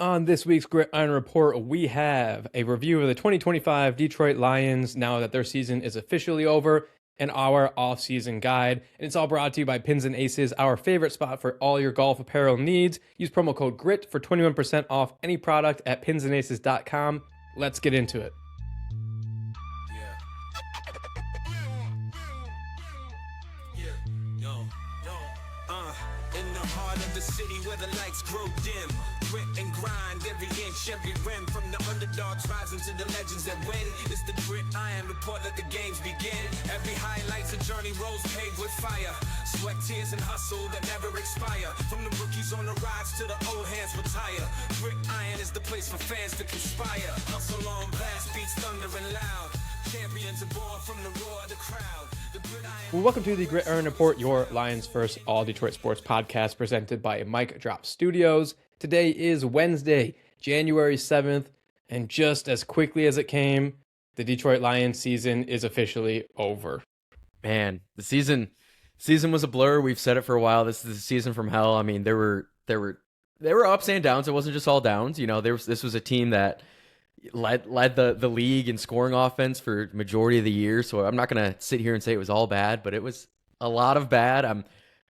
On this week's Gridiron Report, we have a review of the 2025 Detroit Lions now that their season is officially over, and our off-season guide. And it's all brought to you by Pins and Aces, our favorite spot for all your golf apparel needs. Use promo code GRIT for 21% off any product at pinsandaces.com. Let's get into it. In the heart of the city where the lights grow dim, grit and grind every inch, every rim, from the underdogs rising to the legends that win. It's the Gridiron Report, let the games begin. Every highlight's a journey, roads paved with fire, sweat, tears, and hustle that never expire. From the rookies on the rise to the old hands retire, Gridiron is the place for fans to conspire. Hustle on blast, beats thunder and loud, champions are born from the roar of the crowd. Well, welcome to the Gridiron Report, your Lions First All Detroit Sports podcast presented by Mic Drop Studios. Today is Wednesday, January 7th, and just as quickly as it came, the Detroit Lions season is officially over. Man, the season was a blur. We've said it for a while. This is the season from hell. I mean, there were ups and downs. It wasn't just all downs. You know, this was a team that led the league in scoring offense for majority of the year. So I'm not gonna sit here and say it was all bad, but it was a lot of bad.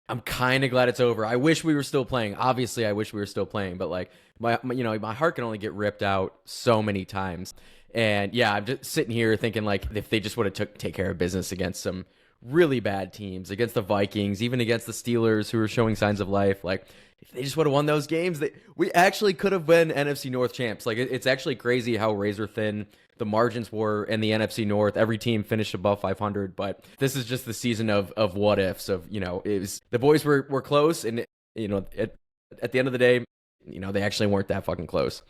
I'm kind of glad it's over. I wish we were still playing. Obviously, I wish we were still playing, but like my heart can only get ripped out so many times. And yeah, I'm just sitting here thinking like if they just would have take care of business against some really bad teams, against the Vikings, even against the Steelers who are showing signs of life, like if they just would have won those games, we actually could have been NFC North champs. Like it's actually crazy how razor thin the margins were in the NFC North. Every team finished above 500, but this is just the season of what ifs. Of it was the boys were close, and at the end of the day, they actually weren't that fucking close.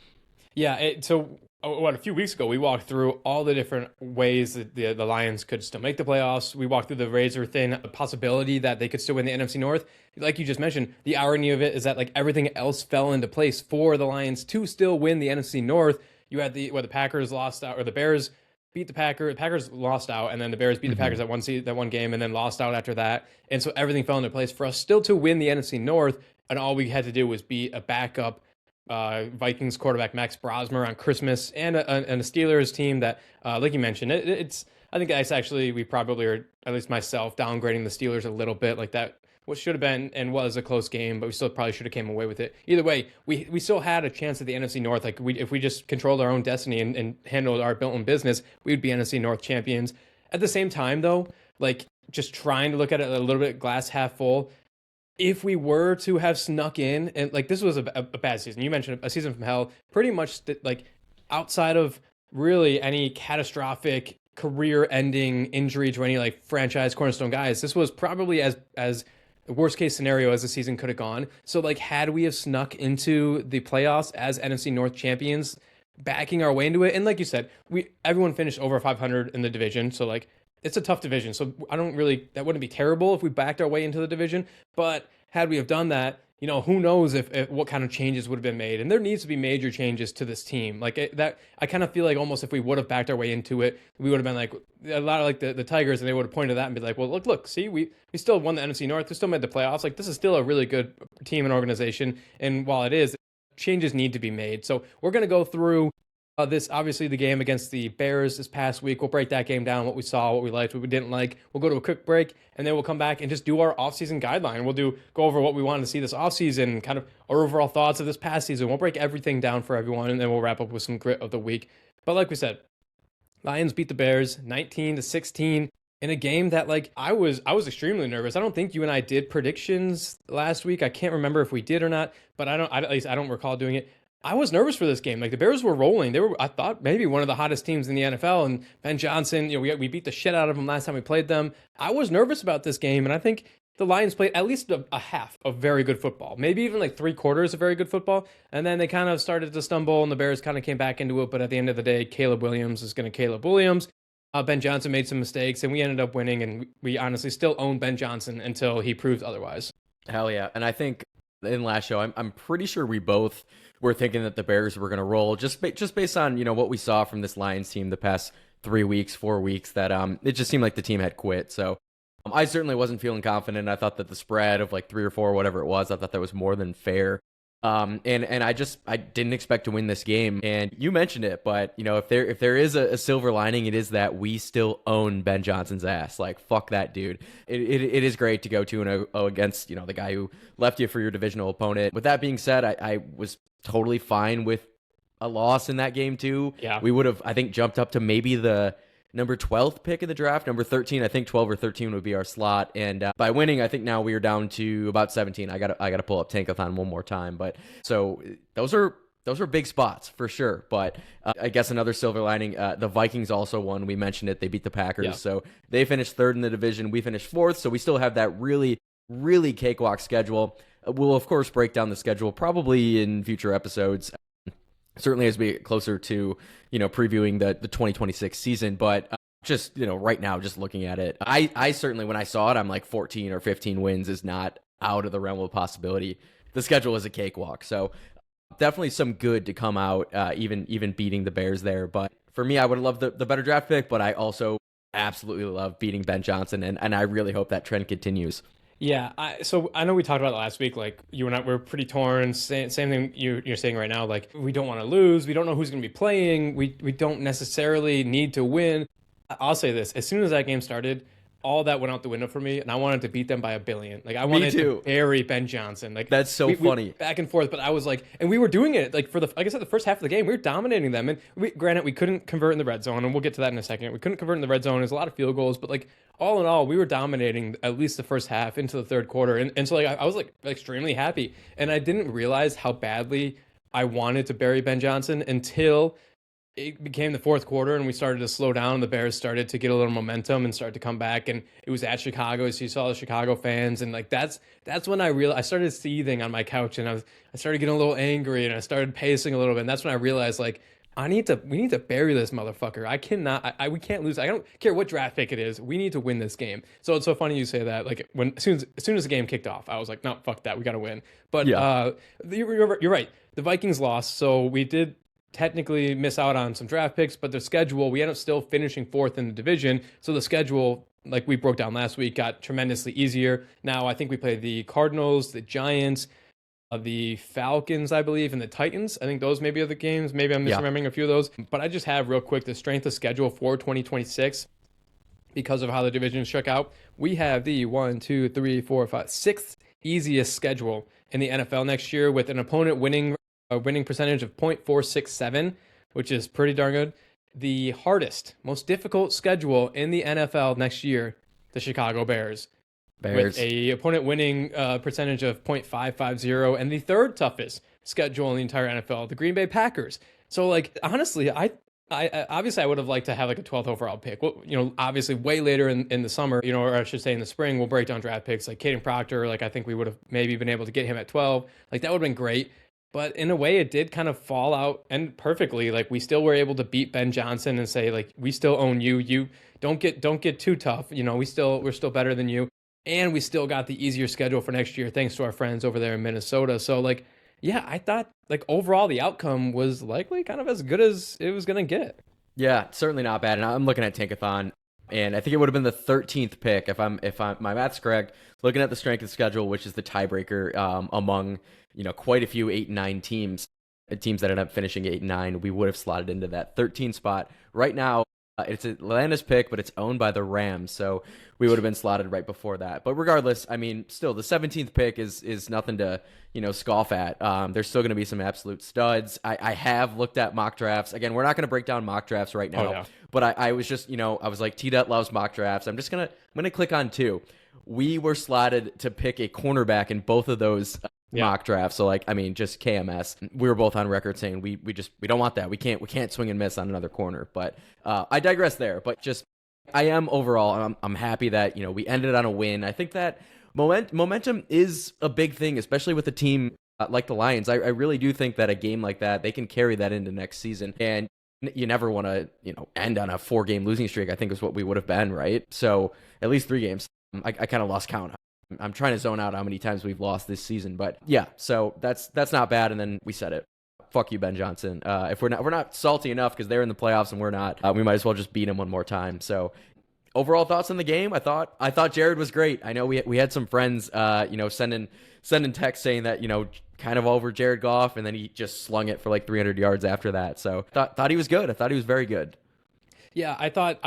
Yeah, a few weeks ago, we walked through all the different ways that the Lions could still make the playoffs. We walked through the razor-thin possibility that they could still win the NFC North. Like you just mentioned, the irony of it is that like everything else fell into place for the Lions to still win the NFC North. You had the Packers lost out, or the Bears beat the Packers. The Packers lost out, and then the Bears beat the Packers that one game, and then lost out after that. And so everything fell into place for us still to win the NFC North, and all we had to do was beat a backup Vikings quarterback Max Brosmer on Christmas, and a Steelers team that, like you mentioned, I think that's actually, we probably are, at least myself, downgrading the Steelers a little bit. Like that, what should have been and was a close game, but we still probably should have came away with it. Either way, we still had a chance at the NFC North. Like if we just controlled our own destiny and handled our built-in business, we would be NFC North champions. At the same time, though, like just trying to look at it a little bit glass half full. If we were to have snuck in, and like this was a bad season, you mentioned a season from hell, pretty much like outside of really any catastrophic career-ending injury to any like franchise cornerstone guys, this was probably as the worst case scenario as the season could have gone. So like had we have snuck into the playoffs as NFC North champions, backing our way into it, and like you said, everyone finished over 500 in the division, so like it's a tough division, so that wouldn't be terrible if we backed our way into the division. But had we have done that, who knows if what kind of changes would have been made. And there needs to be major changes to this team. Like that, I kind of feel like almost if we would have backed our way into it, we would have been like a lot of like the Tigers, and they would have pointed to that and be like, well, look, see, we still won the NFC North, we still made the playoffs. Like this is still a really good team and organization. And while it is, changes need to be made. So we're going to go through this, obviously, the game against the Bears this past week. We'll break that game down, what we saw, what we liked, what we didn't like. We'll go to a quick break, and then we'll come back and just do our offseason guideline. We'll go over what we wanted to see this offseason, kind of our overall thoughts of this past season. We'll break everything down for everyone, and then we'll wrap up with some grit of the week. But like we said, Lions beat the Bears 19-16 in a game that, like, I was extremely nervous. I don't think you and I did predictions last week. I can't remember if we did or not, but at least I don't recall doing it. I was nervous for this game. Like the Bears were rolling. I thought, maybe one of the hottest teams in the NFL. And Ben Johnson, we beat the shit out of them last time we played them. I was nervous about this game, and I think the Lions played at least a half of very good football, maybe even like 3/4 of very good football. And then they kind of started to stumble, and the Bears kind of came back into it. But at the end of the day, Caleb Williams is going to Caleb Williams. Ben Johnson made some mistakes, and we ended up winning. And we honestly still own Ben Johnson until he proves otherwise. Hell yeah. And I think in last show, I'm pretty sure we both were thinking that the Bears were going to roll just based on, what we saw from this Lions team the past 4 weeks, that it just seemed like the team had quit. So I certainly wasn't feeling confident. I thought that the spread of like 3 or 4, whatever it was, I thought that was more than fair. And I didn't expect to win this game. And you mentioned it, but if there is a silver lining, it is that we still own Ben Johnson's ass. Like, fuck that dude. It is great to go 2-0 against the guy who left you for your divisional opponent. With that being said, I was totally fine with a loss in that game too. Yeah, we would have, I think, jumped up to maybe the number 12th pick of the draft, number 13. I think 12 or 13 would be our slot. And by winning, I think now we are down to about 17. I gotta pull up Tankathon one more time. But so those are big spots for sure. But I guess another silver lining, the Vikings also won. We mentioned it. They beat the Packers. Yeah. So they finished third in the division. We finished fourth. So we still have that really, really cakewalk schedule. We'll, of course, break down the schedule probably in future episodes. Certainly as we get closer to, previewing the 2026 season. But just, right now, just looking at it, I certainly, when I saw it, I'm like 14 or 15 wins is not out of the realm of possibility. The schedule is a cakewalk. So definitely some good to come out, even beating the Bears there. But for me, I would have loved the better draft pick, but I also absolutely love beating Ben Johnson. And I really hope that trend continues. Yeah, so I know we talked about it last week. Like, you and I, we're pretty torn. Same thing you're saying right now. Like, we don't want to lose. We don't know who's going to be playing. We don't necessarily need to win. I'll say this: as soon as that game started, all that went out the window for me, and I wanted to beat them by 1 billion. Like, I wanted to bury Ben Johnson. Like, that's so funny. Back and forth, but I was like, and we were doing it like like I said, the first half of the game, we were dominating them. And granted, we couldn't convert in the red zone, and we'll get to that in a second. We couldn't convert in the red zone. There's a lot of field goals, but like all in all, we were dominating at least the first half into the third quarter. And so like I was like extremely happy, and I didn't realize how badly I wanted to bury Ben Johnson until it became the fourth quarter and we started to slow down. The Bears started to get a little momentum and start to come back, and it was at Chicago, so you saw the Chicago fans, and like that's when I realized, I started seething on my couch, and I started getting a little angry, and I started pacing a little bit, and that's when I realized, like, we need to bury this motherfucker. We can't lose. I don't care what draft pick it is. We need to win this game. So it's so funny you say that. Like, as soon as the game kicked off, I was like, no, fuck that. We got to win. But yeah. You're right. The Vikings lost, so we did technically miss out on some draft picks, but the schedule, we ended up still finishing fourth in the division. So the schedule, like we broke down last week, got tremendously easier. Now I think we play the Cardinals, the Giants, the Falcons, I believe, and the Titans. I think those maybe are the games. Maybe I'm misremembering a few of those. But I just have real quick the strength of schedule for 2026 because of how the division shook out. We have the 6th easiest schedule in the NFL next year, with an opponent winning percentage of 0.467, which is pretty darn good. The hardest, most difficult schedule in the NFL next year, the Chicago Bears. With a opponent winning percentage of 0.550, and the third toughest schedule in the entire NFL, the Green Bay Packers. So, like, honestly, I obviously I would have liked to have like a 12th overall pick. Well, obviously way later in the summer, or I should say in the spring, we'll break down draft picks like Caden Proctor. Like, I think we would have maybe been able to get him at 12. Like, that would have been great. But in a way, it did kind of fall out and perfectly. Like, we still were able to beat Ben Johnson and say, like, we still own you. You don't get too tough. We're still better than you. And we still got the easier schedule for next year, thanks to our friends over there in Minnesota. So, like, yeah, I thought, like, overall the outcome was likely kind of as good as it was going to get. Yeah, certainly not bad. And I'm looking at Tankathon, and I think it would have been the 13th pick if my math's correct. Looking at the strength of schedule, which is the tiebreaker among quite a few 8 and 9 teams that end up finishing 8 and 9, we would have slotted into that 13 spot. Right now, it's Atlanta's pick, but it's owned by the Rams, so we would have been slotted right before that. But regardless, I mean, still, the 17th pick is nothing to scoff at. There's still going to be some absolute studs. I have looked at mock drafts. Again, we're not going to break down mock drafts right now, but I was just, I was like, T-Dut loves mock drafts. I'm gonna click on 2. We were slotted to pick a cornerback in both of those mock drafts. So, like, I mean, just KMS. We were both on record saying we don't want that. We can't swing and miss on another corner. But I digress there. But just, I am overall, I'm happy that we ended on a win. I think that momentum is a big thing, especially with a team like the Lions. I really do think that a game like that, they can carry that into next season. And you never want to end on a 4-game losing streak, I think is what we would have been, right? So at least 3 games. I kind of lost count. I'm trying to zone out how many times we've lost this season, but yeah, so that's not bad. And then we said it. Fuck you, Ben Johnson. If we're not salty enough because they're in the playoffs and we're not, we might as well just beat him one more time. So overall thoughts on the game. I thought Jared was great. I know we had some friends, sending texts saying that, kind of over Jared Goff, and then he just slung it for like 300 yards after that. So thought he was good. I thought he was very good. Yeah, I thought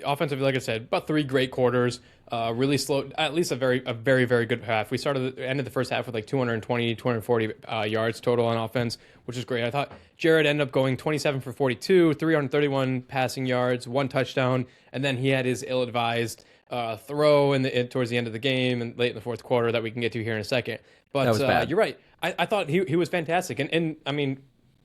offensively, like I said, about 3 great quarters. Really slow, at least a very very good half. We ended the first half with like 220, 240 yards total on offense, which is great. I thought Jared ended up going 27 for 42, 331 passing yards, 1 touchdown, and then he had his ill-advised throw towards the end of the game and late in the fourth quarter that we can get to here in a second. But That was bad. you're right. I thought he was fantastic, and I mean,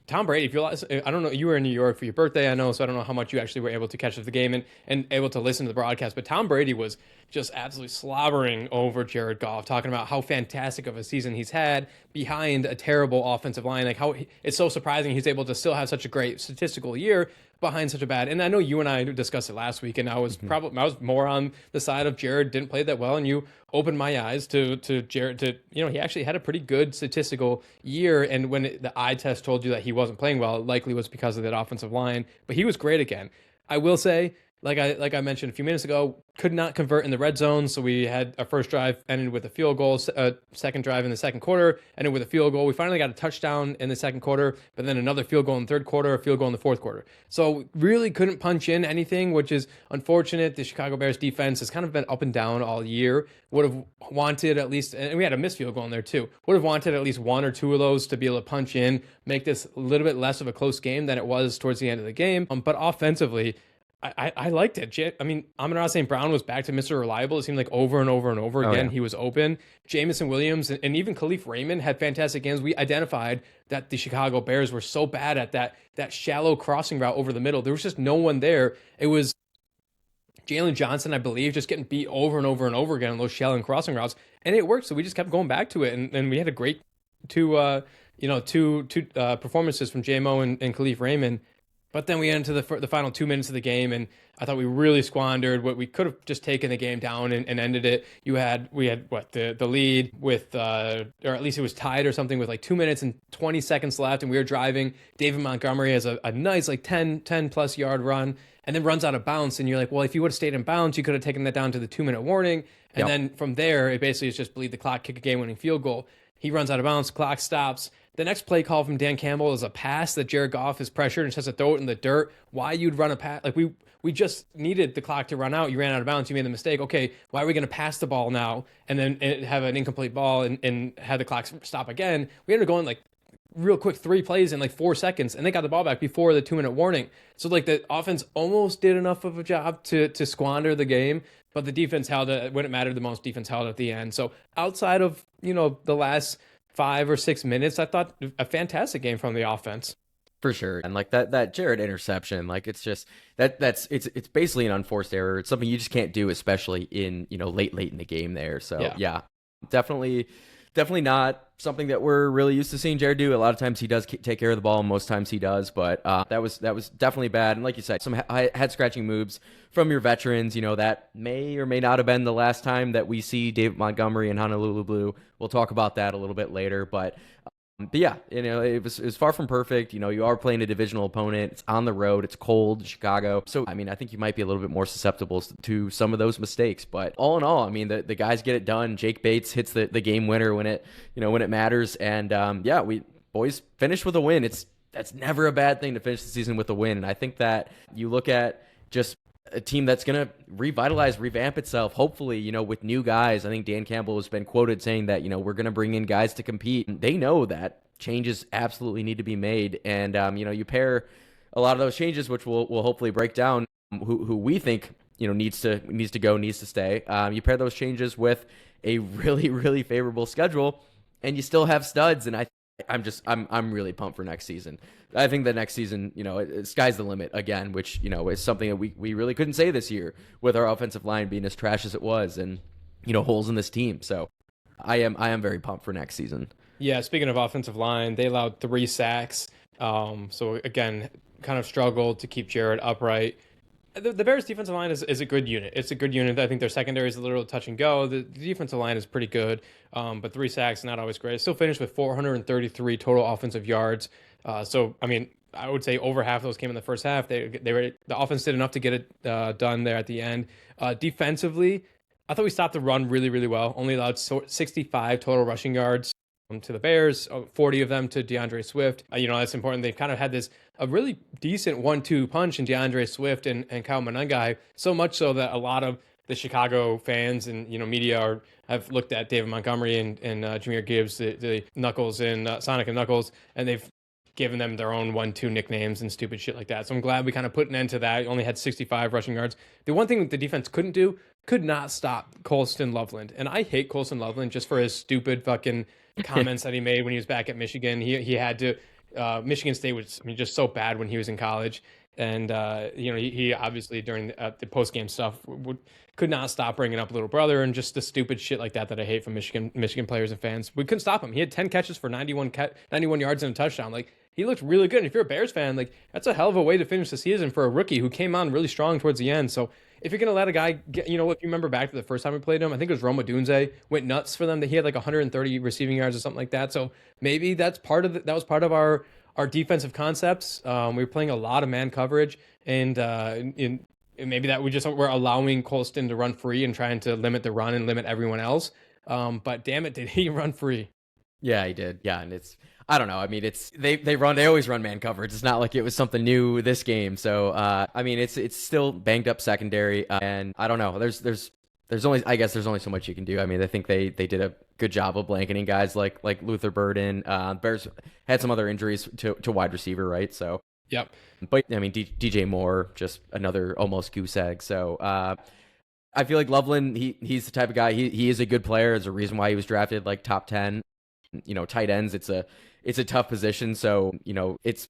Tom Brady, if I don't know, you were in New York for your birthday, I know, so I don't know how much you actually were able to catch the game and able to listen to the broadcast, but Tom Brady was just absolutely slobbering over Jared Goff, talking about how fantastic of a season he's had behind a terrible offensive line, like how it's so surprising he's able to still have such a great statistical year behind such a bad. And I know you and I discussed it last week, and I was more on the side of Jared didn't play that well, and you opened my eyes to Jared. He actually had a pretty good statistical year, and when the eye test told you that he wasn't playing well, it likely was because of that offensive line. But he was great again. I will say, like I mentioned a few minutes ago, could not convert in the red zone. So we had our first drive ended with a field goal, second drive in the second quarter ended with a field goal. We finally got a touchdown in the second quarter, but then another field goal in the third quarter, a field goal in the fourth quarter. So really couldn't punch in anything, which is unfortunate. The Chicago Bears defense has kind of been up and down all year. Would have wanted at least, and we had a missed field goal in there too, would have wanted at least 1 or 2 of those to be able to punch in, make this a little bit less of a close game than it was towards the end of the game. But offensively, I liked it. I mean, Amon-Ra St. Brown was back to Mr. Reliable. It seemed like over and over and over again he was open. Jamison Williams and even Khalif Raymond had fantastic games. We identified that the Chicago Bears were so bad at that shallow crossing route over the middle. There was just no one there. It was Jalen Johnson, I believe, just getting beat over and over and over again on those shallow crossing routes, and it worked. So we just kept going back to it, and we had a great two performances from JMO and Khalif Raymond. But then we get into the final 2 minutes of the game, and I thought we really squandered what we could have just taken the game down and ended it. We had the lead with, or at least it was tied or something with like 2 minutes and 20 seconds left, and we were driving. David Montgomery has a nice like 10 plus yard run, and then runs out of bounds. And you're like, well, if you would have stayed in bounds, you could have taken that down to the 2-minute warning. And then from there, it basically is just bleed the clock, kick a game-winning field goal. He runs out of bounds, clock stops. The next play call from Dan Campbell is a pass that Jared Goff is pressured and has to throw it in the dirt. Why you'd run a pass? Like we just needed the clock to run out. You ran out of bounds. You made the mistake. Okay, why are we going to pass the ball now and then have an incomplete ball and have the clock stop again? We ended up going like real quick 3 plays in like 4 seconds, and they got the ball back before the 2-minute warning. So like the offense almost did enough of a job to squander the game, but the defense held it when it mattered the most. Defense held at the end. So outside of the last 5 or 6 minutes, I thought a fantastic game from the offense. For sure. And like that Jared interception, like it's just it's basically an unforced error. It's something you just can't do, especially in, late in the game there. So yeah, definitely not something that we're really used to seeing Jared do. A lot of times he does take care of the ball, and most times he does, but that was definitely bad. And like you said, some head scratching moves from your veterans, that may or may not have been the last time that we see David Montgomery and Honolulu Blue. We'll talk about that a little bit later, but yeah, it was far from perfect. You are playing a divisional opponent. It's on the road. It's cold, Chicago. So, I mean, I think you might be a little bit more susceptible to some of those mistakes. But all in all, I mean, the guys get it done. Jake Bates hits the game winner when it matters. And we boys finished with a win. That's never a bad thing to finish the season with a win. And I think that you look at just a team that's going to revamp itself, hopefully, with new guys. I think Dan Campbell has been quoted saying that, we're going to bring in guys to compete. They know that changes absolutely need to be made. And, you pair a lot of those changes, which we'll hopefully break down, who we think, needs to stay. You pair those changes with a really, really favorable schedule, and you still have studs. And I'm really pumped for next season. I think that next season, sky's the limit again, which, is something that we really couldn't say this year with our offensive line being as trash as it was and, holes in this team. So I am very pumped for next season. Yeah. Speaking of offensive line, they allowed 3 sacks. So again, kind of struggled to keep Jared upright. The Bears defensive line is a good unit. It's a good unit. I think their secondary is a little touch and go. The defensive line is pretty good, but 3 sacks, not always great. Still finished with 433 total offensive yards. So, I mean, I would say over half of those came in the first half. The offense did enough to get it done there at the end. Defensively, I thought we stopped the run really, really well. Only allowed 65 total rushing yards to the Bears, 40 of them to DeAndre Swift. That's important. They've kind of had a really decent 1-2 punch in DeAndre Swift and Kyle Monangai, so much so that a lot of the Chicago fans and media have looked at David Montgomery and Jahmyr Gibbs, the Knuckles and Sonic and Knuckles, and they've given them their own 1-2 nicknames and stupid shit like that. So I'm glad we kind of put an end to that. He only had 65 rushing yards. The one thing the defense could not stop Colston Loveland. And I hate Colston Loveland just for his stupid fucking comments that he made when he was back at Michigan. He had to, Michigan State was just so bad when he was in college. And, he obviously during the post-game stuff could not stop bringing up little brother and just the stupid shit like that I hate from Michigan players and fans. We couldn't stop him. He had 10 catches for 91 yards and a touchdown. Like, he looked really good. And if you're a Bears fan, like, that's a hell of a way to finish the season for a rookie who came on really strong towards the end. So if you're going to let a guy get, if you remember back to the first time we played him, I think it was Roma Dunze went nuts for them. That he had like 130 receiving yards or something like that. So maybe that was part of our defensive concepts. We were playing a lot of man coverage, and maybe that we're allowing Colston to run free and trying to limit the run and limit everyone else. But damn it, did he run free? Yeah, he did. Yeah, and I don't know. I mean, they always run man coverage. It's not like it was something new this game. So it's still banged up secondary, and I don't know. There's only so much you can do. I mean, I think they did a good job of blanketing guys like Luther Burden. Bears had some other injuries to wide receiver, right? So yep. But I mean, DJ Moore, just another almost goose egg. So I feel like Loveland, he's the type of guy. He is a good player. There's a reason why he was drafted like top 10. Tight ends, it's a tough position. So it's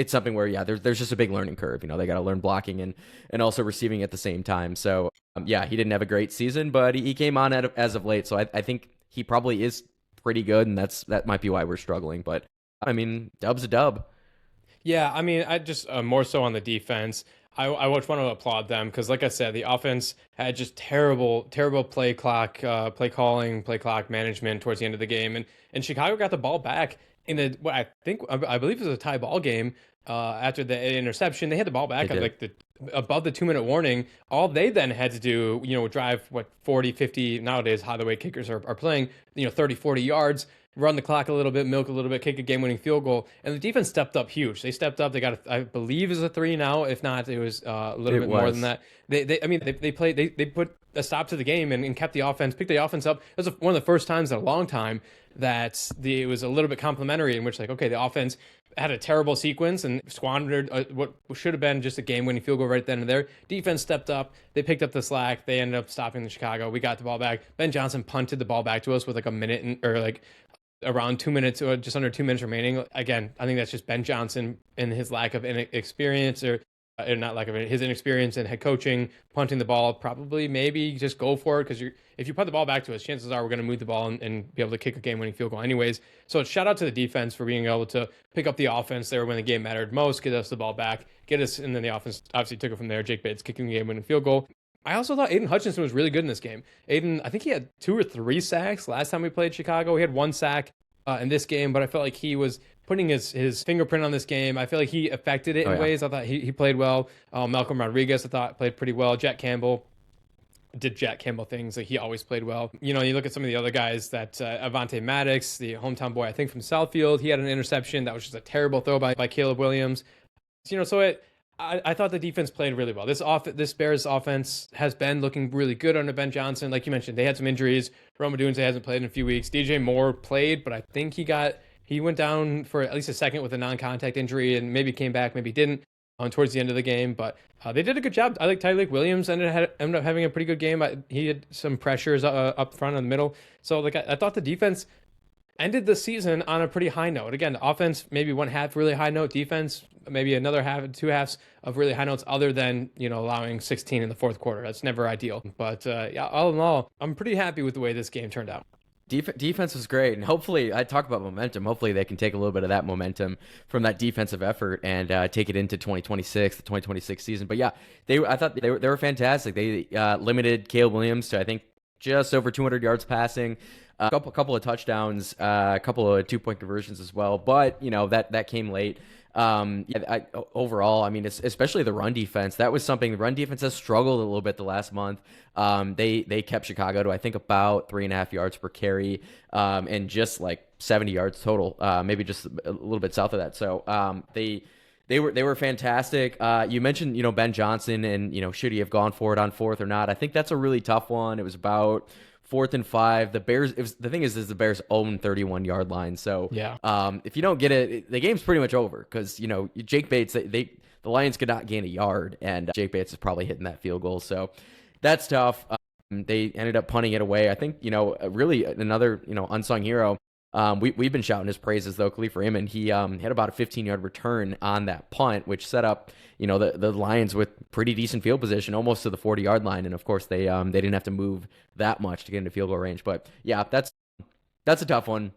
something where there's just a big learning curve. They got to learn blocking and also receiving at the same time. So he didn't have a great season, but he came on as of late. So I think he probably is pretty good, and that might be why we're struggling. But I mean, dub's a dub. Yeah, I mean, I just more so on the defense. I just want to applaud them because, like I said, the offense had just terrible play clock, play calling, play clock management towards the end of the game, and Chicago got the ball back in I believe it was a tie ball game. After the interception, they had the ball back at above the 2-minute warning. All they then had to do, drive 40, 50 nowadays. How the way kickers are playing, 30, 40 yards. Run the clock a little bit, milk a little bit, kick a game-winning field goal, and the defense stepped up huge. They stepped up. They got, I believe, is a 3 now. If not, it was a little bit more than that. They put a stop to the game and picked the offense up. It was one of the first times in a long time that it was a little bit complimentary, in which the offense had a terrible sequence and squandered what should have been just a game-winning field goal right then and there. Defense stepped up. They picked up the slack. They ended up stopping the Chicago. We got the ball back. Ben Johnson punted the ball back to us with a minute around 2 minutes or just under 2 minutes remaining. Again, I think that's just Ben Johnson and his lack of experience his inexperience in head coaching, punting the ball. Probably maybe just go for it, because if you put the ball back to us, chances are we're going to move the ball and be able to kick a game-winning field goal anyways. So shout out to the defense for being able to pick up the offense there when the game mattered most, get us the ball back, and then the offense obviously took it from there. Jake Bates kicking the game-winning field goal. I also thought Aiden Hutchinson was really good in this game. Aiden, I think he had 2 or 3 sacks last time we played Chicago. He had 1 sack in this game, but I felt like he was putting his fingerprint on this game. I feel like he affected it in ways. I thought he played well. Malcolm Rodriguez, I thought, played pretty well. Jack Campbell did Jack Campbell things. Like, he always played well. You look at some of the other guys that Avonte Maddox, the hometown boy, I think from Southfield, he had an interception. That was just a terrible throw by Caleb Williams. I thought the defense played really well. This Bears offense has been looking really good under Ben Johnson. Like you mentioned, they had some injuries. Roma Dunze hasn't played in a few weeks. DJ Moore played, but I think he went down for at least a second with a non-contact injury and maybe came back, maybe didn't towards the end of the game. But they did a good job. I like Tyreek Williams ended up having a pretty good game. He had some pressures up front in the middle. So I thought the defense ended the season on a pretty high note. Again, the offense, maybe one half really high note. Defense, maybe another half, 2 halves of really high notes, other than, allowing 16 in the fourth quarter. That's never ideal. But all in all, I'm pretty happy with the way this game turned out. Defense was great, and hopefully, I talk about momentum. Hopefully, they can take a little bit of that momentum from that defensive effort and take it into the 2026 season. But I thought they were fantastic. They limited Caleb Williams to, I think, just over 200 yards passing. A couple of touchdowns, a couple of 2-point conversions as well, but that came late. Overall, I mean, especially the run defense. That was something. The run defense has struggled a little bit the last month. They kept Chicago to, I think, about 3.5 yards per carry, and just like 70 yards total, maybe just a little bit south of that. So they were fantastic. You mentioned, Ben Johnson, and should he have gone for it on fourth or not? I think that's a really tough one. It was about 4th and 5. The Bears. The thing is the Bears own 31-yard line. So yeah, if you don't get it, the game's pretty much over, because Jake Bates. The Lions could not gain a yard, and Jake Bates is probably hitting that field goal. So that's tough. They ended up punting it away. I think really another unsung hero. We've been shouting his praises, though. Khalif Raymond, he had about a 15-yard return on that punt, which set up the Lions with pretty decent field position, almost to the 40-yard line. And of course they didn't have to move that much to get into field goal range. But yeah, that's a tough one.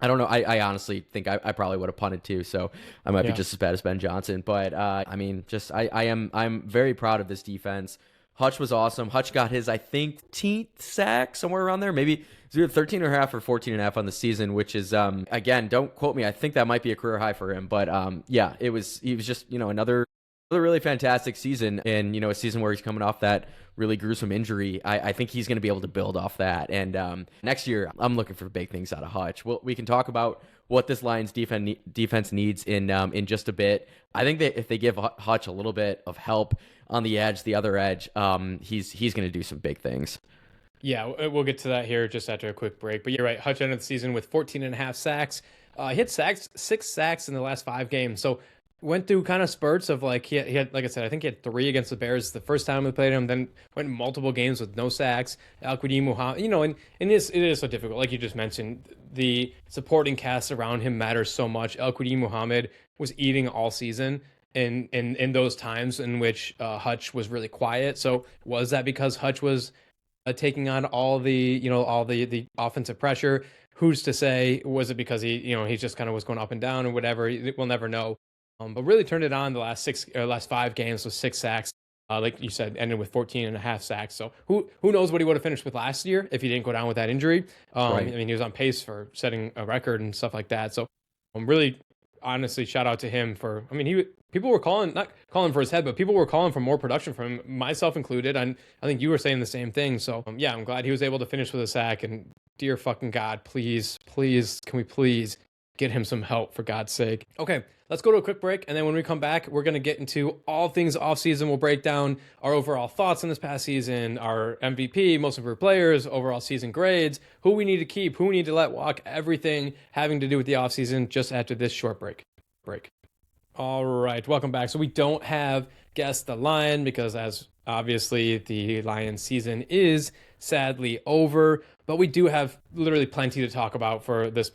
I don't know. I honestly think I probably would have punted too, so I might be just as bad as Ben Johnson. But I mean, I'm very proud of this defense. Hutch was awesome. Hutch got his, I think, 13th sack, somewhere around there. Maybe 13.5 or 14.5 on the season, which is, again, don't quote me. I think that might be a career high for him. But yeah, he was just, another really fantastic season, and, a season where he's coming off that really gruesome injury. I think he's going to be able to build off that. And next year, I'm looking for big things out of Hutch. We can talk about what this Lions defense needs in just a bit. I think that if they give Hutch a little bit of help on the edge, the other edge, he's going to do some big things. Yeah, we'll get to that here just after a quick break. But you're right, Hutch ended the season with 14.5 sacks. He had 6 sacks in the last 5 games. So went through kind of spurts of he had, like I said, I think he had 3 against the Bears the first time we played him, then went multiple games with no sacks. Al-Quadin Muhammad, and it is so difficult. Like you just mentioned, the supporting cast around him matters so much. Al-Quadin Muhammad was eating all season in those times in which Hutch was really quiet. So was that because Hutch was taking on all the offensive pressure? Who's to say? Was it because he just kind of was going up and down or whatever? We'll never know. But really turned it on the last 5 games with 6 sacks. Like you said, ended with 14.5 sacks. So who knows what he would have finished with last year if he didn't go down with that injury. Right. I mean, he was on pace for setting a record and stuff like that. So I'm really, honestly, shout out to him for. I mean, people were not calling for his head, but people were calling for more production from him, myself included. And I think you were saying the same thing. So yeah, I'm glad he was able to finish with a sack. And dear fucking God, please, can we please get him some help, for God's sake? Okay, let's go to a quick break, and then when we come back, we're going to get into all things offseason. We'll break down our overall thoughts on this past season, our MVP, most improved players, overall season grades, who we need to keep, who we need to let walk, everything having to do with the offseason just after this short break. All right, welcome back. So we don't have Guess the Lion because, as obviously, the Lions season is sadly over, but we do have literally plenty to talk about for this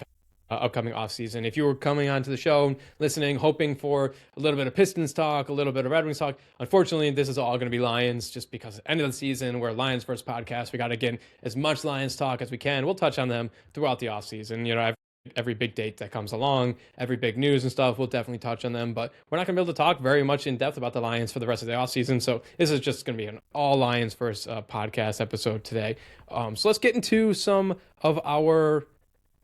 upcoming offseason. If you were coming onto the show, listening, hoping for a little bit of Pistons talk, a little bit of Red Wings talk, unfortunately, this is all going to be Lions just because at the end of the season, we're Lions first podcast. We got to get as much Lions talk as we can. We'll touch on them throughout the offseason. Every big date that comes along, every big news and stuff, we'll definitely touch on them, but we're not going to be able to talk very much in depth about the Lions for the rest of the offseason. So this is just going to be an all Lions first podcast episode today. So let's get into some of our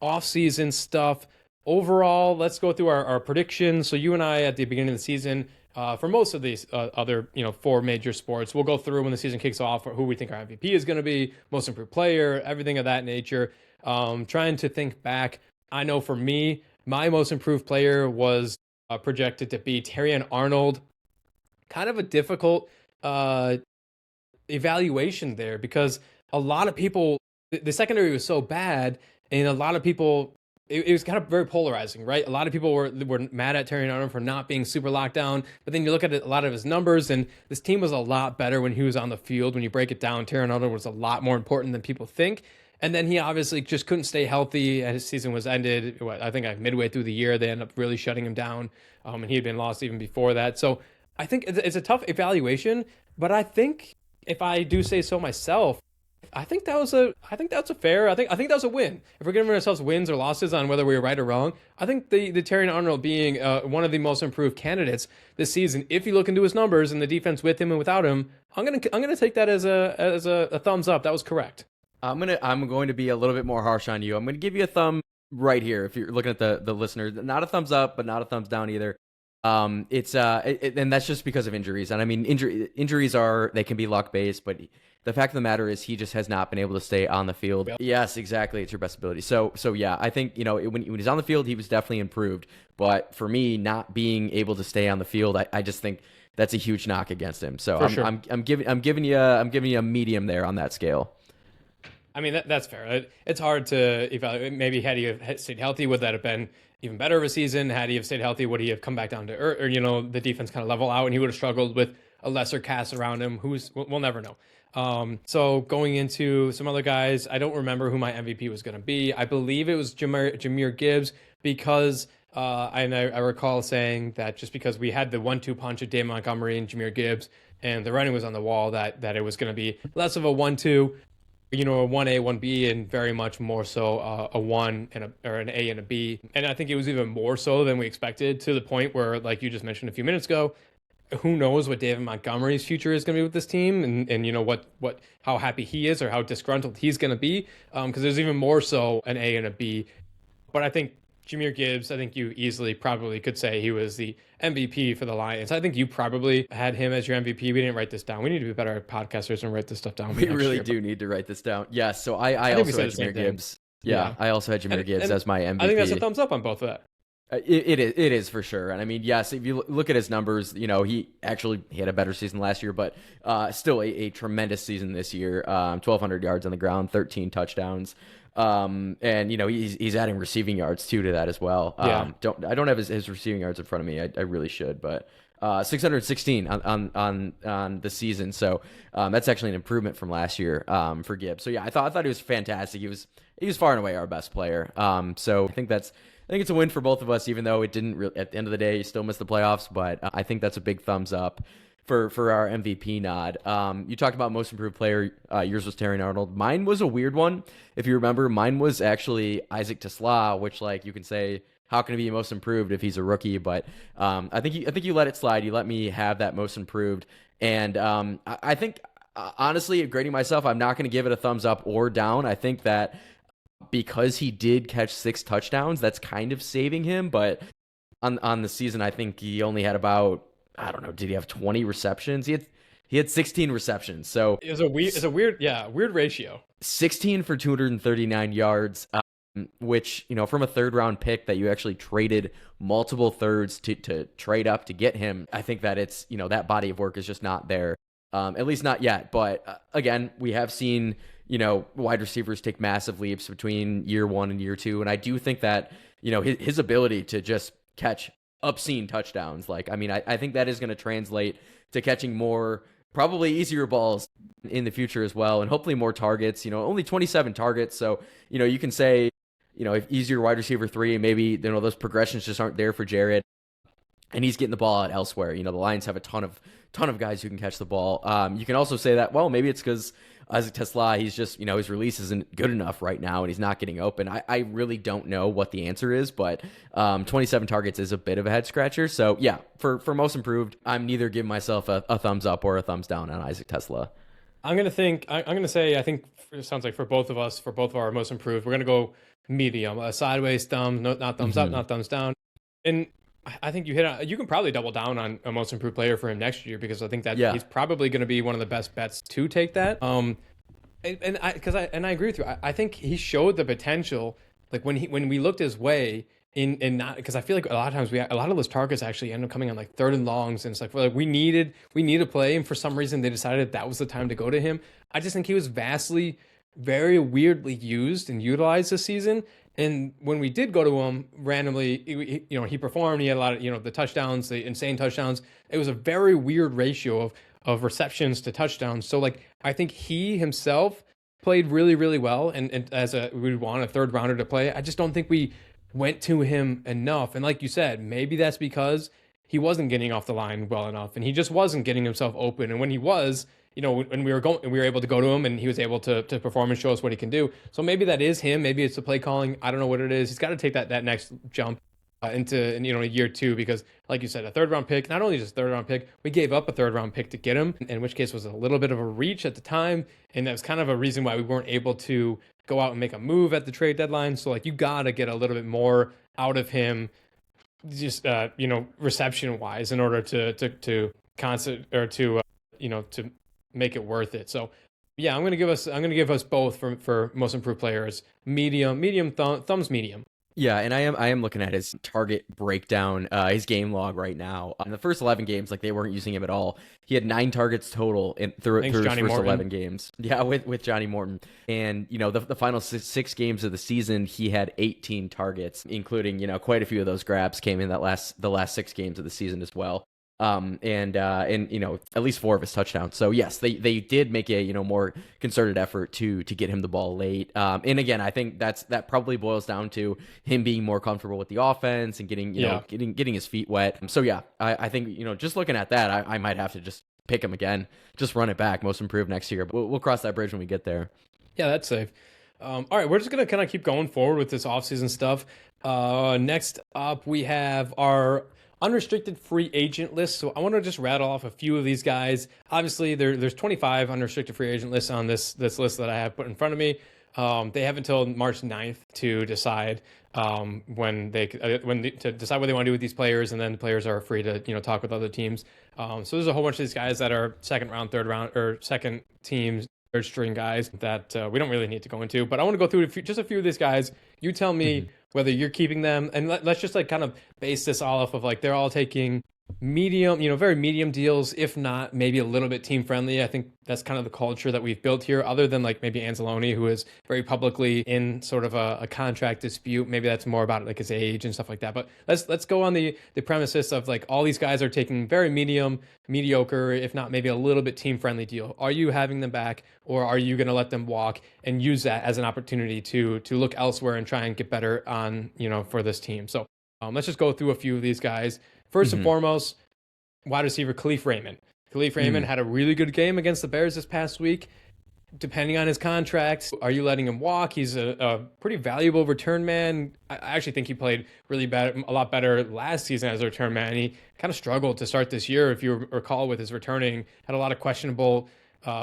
off-season stuff. Overall, let's go through our predictions. So you and I at the beginning of the season, for most of these other 4 major sports, we'll go through when the season kicks off who we think our MVP is going to be, most improved player, everything of that nature. Trying to think back, I know for me, my most improved player was projected to be Terrion Arnold. Kind of a difficult evaluation there because a lot of people, the secondary was so bad. And a lot of people, it was kind of very polarizing, right? A lot of people were mad at Terrion Arnold for not being super locked down. But then you look at a lot of his numbers, and this team was a lot better when he was on the field. When you break it down, Terrion Arnold was a lot more important than people think. And then he obviously just couldn't stay healthy, and his season was ended. I think midway through the year, they ended up really shutting him down. And he had been lost even before that. So I think it's a tough evaluation. But I think if I do say so myself, I think that was a fair. I think that was a win. If we're giving ourselves wins or losses on whether we were right or wrong, I think the Terrion Arnold being one of the most improved candidates this season. If you look into his numbers and the defense with him and without him, I'm gonna take that as a thumbs up. That was correct. I'm going to be a little bit more harsh on you. I'm going to give you a thumb right here. If you're looking at the listener, not a thumbs up, but not a thumbs down either. And that's just because of injuries. And I mean, injuries they can be luck based, but the fact of the matter is he just has not been able to stay on the field. Yep. Yes, exactly. It's your best ability. So yeah, I think, when he's on the field, he was definitely improved. But for me, not being able to stay on the field, I just think that's a huge knock against him. So I'm giving you a medium there on that scale. I mean, that's fair. It's hard to evaluate. Maybe had he have stayed healthy, would that have been even better of a season? Had he have stayed healthy, would he have come back down to earth, or the defense kind of level out, and he would have struggled with a lesser cast around him? We'll never know. So going into some other guys, I don't remember who my MVP was going to be. I believe it was Jahmyr Gibbs, because I recall saying that just because we had the 1-2 punch of David Montgomery and Jahmyr Gibbs, and the writing was on the wall that it was going to be less of a 1-2. A 1A, 1B, and very much more so a 1 or an A and a B. And I think it was even more so than we expected, to the point where, like you just mentioned a few minutes ago, who knows what David Montgomery's future is going to be with this team, and how happy he is or how disgruntled he's going to be, because there's even more so an A and a B. But I think Jahmyr Gibbs, I think you easily probably could say he was the MVP for the Lions. I think you probably had him as your MVP. We didn't write this down. We need to be better podcasters and write this stuff down. We really do need to write this down. Yes, so I also had Jahmyr Gibbs. Yeah, I also had Jahmyr Gibbs as my MVP. I think that's a thumbs up on both of that. It is for sure. And I mean, yes, if you look at his numbers, he had a better season last year, but still a tremendous season this year. 1,200 yards on the ground, 13 touchdowns. And he's adding receiving yards too to that as well. I don't have his receiving yards in front of me. I really should, but 616 on the season. So that's actually an improvement from last year for Gibbs. So yeah, I thought he was fantastic. He was far and away our best player. So I think it's a win for both of us, even though it didn't really, at the end of the day, you still missed the playoffs. But I think that's a big thumbs up for our MVP nod. You talked about most improved player. Yours was Terry Arnold. Mine was a weird one. If you remember, mine was actually Isaac TeSlaa, which, like, you can say, how can he be most improved if he's a rookie? But I think you let it slide. You let me have that most improved. And I think, honestly, grading myself, I'm not going to give it a thumbs up or down. I think that because he did catch 6 touchdowns, that's kind of saving him. But on the season, I think he only had about, I don't know, did he have 20 receptions? He had 16 receptions. So it's a weird ratio. 16 for 239 yards, which, from a third round pick that you actually traded multiple thirds to trade up to get him. I think that it's, that body of work is just not there. At least not yet. But again, we have seen, wide receivers take massive leaps between year 1 and year 2. And I do think that, his ability to just catch obscene touchdowns, I think that is going to translate to catching more, probably easier balls in the future as well. And hopefully more targets, only 27 targets. So, you can say, if easier wide receiver 3, maybe, those progressions just aren't there for Jared. And he's getting the ball out elsewhere. The Lions have a ton of guys who can catch the ball. You can also say that, well, maybe it's because Isaac TeSlaa, he's just, his release isn't good enough right now and he's not getting open. I really don't know what the answer is, but 27 targets is a bit of a head scratcher. So yeah, for most improved, I'm neither giving myself a thumbs up or a thumbs down on Isaac TeSlaa. I'm going to say, I think it sounds like for both of us, for both of our most improved, we're going to go medium, a sideways thumb, not thumbs up, not thumbs down. And I think you can probably double down on a most improved player for him next year, because I think that he's probably going to be one of the best bets to take that. And I agree with you. I think he showed the potential, like when we looked his way in not, because I feel like a lot of times a lot of those targets actually end up coming on like 3rd and longs, and it's like, we need a play, and for some reason they decided that was the time to go to him. I just think he was very weirdly used and utilized this season. And when we did go to him randomly, he performed. He had a lot of, the touchdowns, the insane touchdowns. It was a very weird ratio of receptions to touchdowns. So, I think he himself played really, really well. And we want a 3rd rounder to play. I just don't think we went to him enough. And like you said, maybe that's because he wasn't getting off the line well enough, and he just wasn't getting himself open. And when he was, when we were able to go to him, and he was able to perform and show us what he can do. So maybe that is him. Maybe it's the play calling. I don't know what it is. He's got to take that next jump into year 2, because like you said, a 3rd round pick, not only just a 3rd round pick, we gave up a 3rd round pick to get him, in which case was a little bit of a reach at the time. And that was kind of a reason why we weren't able to go out and make a move at the trade deadline. So you got to get a little bit more out of him just reception wise in order to concert or to to make it worth it. So yeah, I'm gonna give us both for most improved players medium thumbs medium. Yeah, and I am looking at his target breakdown, his game log right now. In the first 11 games, like they weren't using him at all. He had 9 targets total through his Johnny first Morton. 11 games. Yeah, with Johnny Morton. And the final six games of the season, he had 18 targets, including quite a few of those grabs came in the last 6 games of the season as well. And at least 4 of his touchdowns. So yes, they did make a more concerted effort to get him the ball late. And again, I think that probably boils down to him being more comfortable with the offense and getting his feet wet. So yeah, I think just looking at that, I might have to just pick him again, just run it back, most improved next year. But we'll cross that bridge when we get there. Yeah, that's safe. All right, we're just gonna kind of keep going forward with this offseason stuff. Next up, we have our unrestricted free agent list. So I want to just rattle off a few of these guys. Obviously, there's 25 unrestricted free agent lists on this list that I have put in front of me. They have until March 9th to decide to decide what they want to do with these players, and then the players are free to talk with other teams. So there's a whole bunch of these guys that are second round, third round, or second teams, third string guys that we don't really need to go into. But I want to go through just a few of these guys. You tell me whether you're keeping them, and let's just kind of base this all off of they're all taking medium, very medium deals, if not maybe a little bit team friendly. I think that's kind of the culture that we've built here, other than maybe Anzalone, who is very publicly in sort of a contract dispute. Maybe that's more about his age and stuff like that. But let's go on the premises of all these guys are taking very mediocre, if not maybe a little bit team friendly deal. Are you having them back, or are you going to let them walk and use that as an opportunity to look elsewhere and try and get better on for this team? So let's just go through a few of these guys. First and foremost, wide receiver Khalif Raymond. Khalif Raymond had a really good game against the Bears this past week. Depending on his contract, are you letting him walk? He's a pretty valuable return man. I actually think he played a lot better last season as a return man. He kind of struggled to start this year, if you recall, with his returning. Had a lot of questionable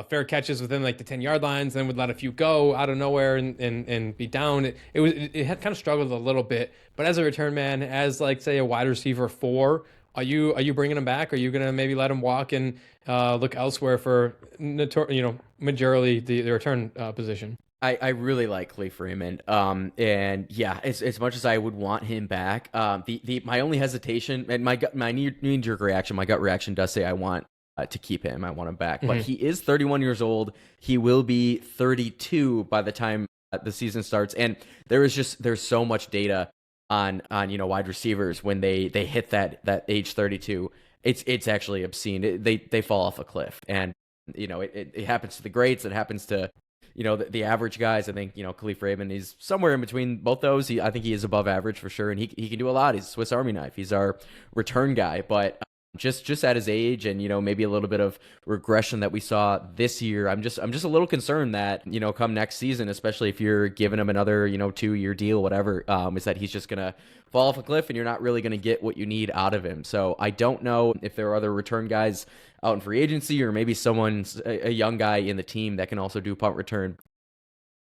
fair catches within the 10-yard lines, then would let a few go out of nowhere and be down. It had kind of struggled a little bit, but as a return man, as say a wide receiver 4, are you bringing him back? Are you gonna maybe let him walk and look elsewhere for majorly the return position? I really like Khalif Raymond. And yeah, as much as I would want him back, my only hesitation and my knee-jerk reaction, my gut reaction does say I want to keep him. I want him back. But he is 31 years old. He will be 32 by the time the season starts. And there's so much data on wide receivers when they hit that age 32. It's actually obscene. They fall off a cliff. And it happens to the greats. It happens to the average guys. I think Khalif Raymond is somewhere in between both those. I think he is above average for sure, and he can do a lot. He's a Swiss Army knife. He's our return guy, but just at his age and maybe a little bit of regression that we saw this year, I'm just a little concerned that come next season, especially if you're giving him another 2-year deal, whatever, is that he's just gonna fall off a cliff and you're not really gonna get what you need out of him. So I don't know if there are other return guys out in free agency, or maybe someone's a young guy in the team that can also do punt return.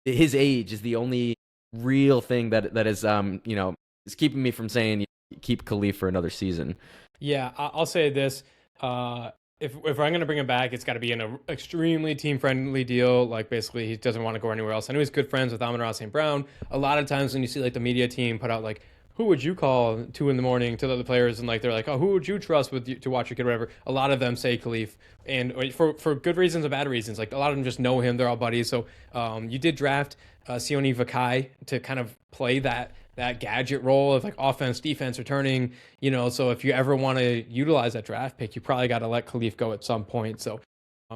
His age is the only real thing that is is keeping me from saying keep Khalif for another season. Yeah, I'll say this. If I'm going to bring him back, it's got to be in an extremely team-friendly deal. Basically, he doesn't want to go anywhere else. I know he's good friends with Amon-Ra St. Brown. A lot of times when you see the media team put out who would you call 2 a.m. to the other players, and they're oh, who would you trust to watch your kid, or whatever. A lot of them say Khalif, and for good reasons and bad reasons. A lot of them just know him; they're all buddies. So you did draft Sione Vakai to kind of play that gadget role of offense, defense, returning. So if you ever want to utilize that draft pick, you probably got to let Khalif go at some point. So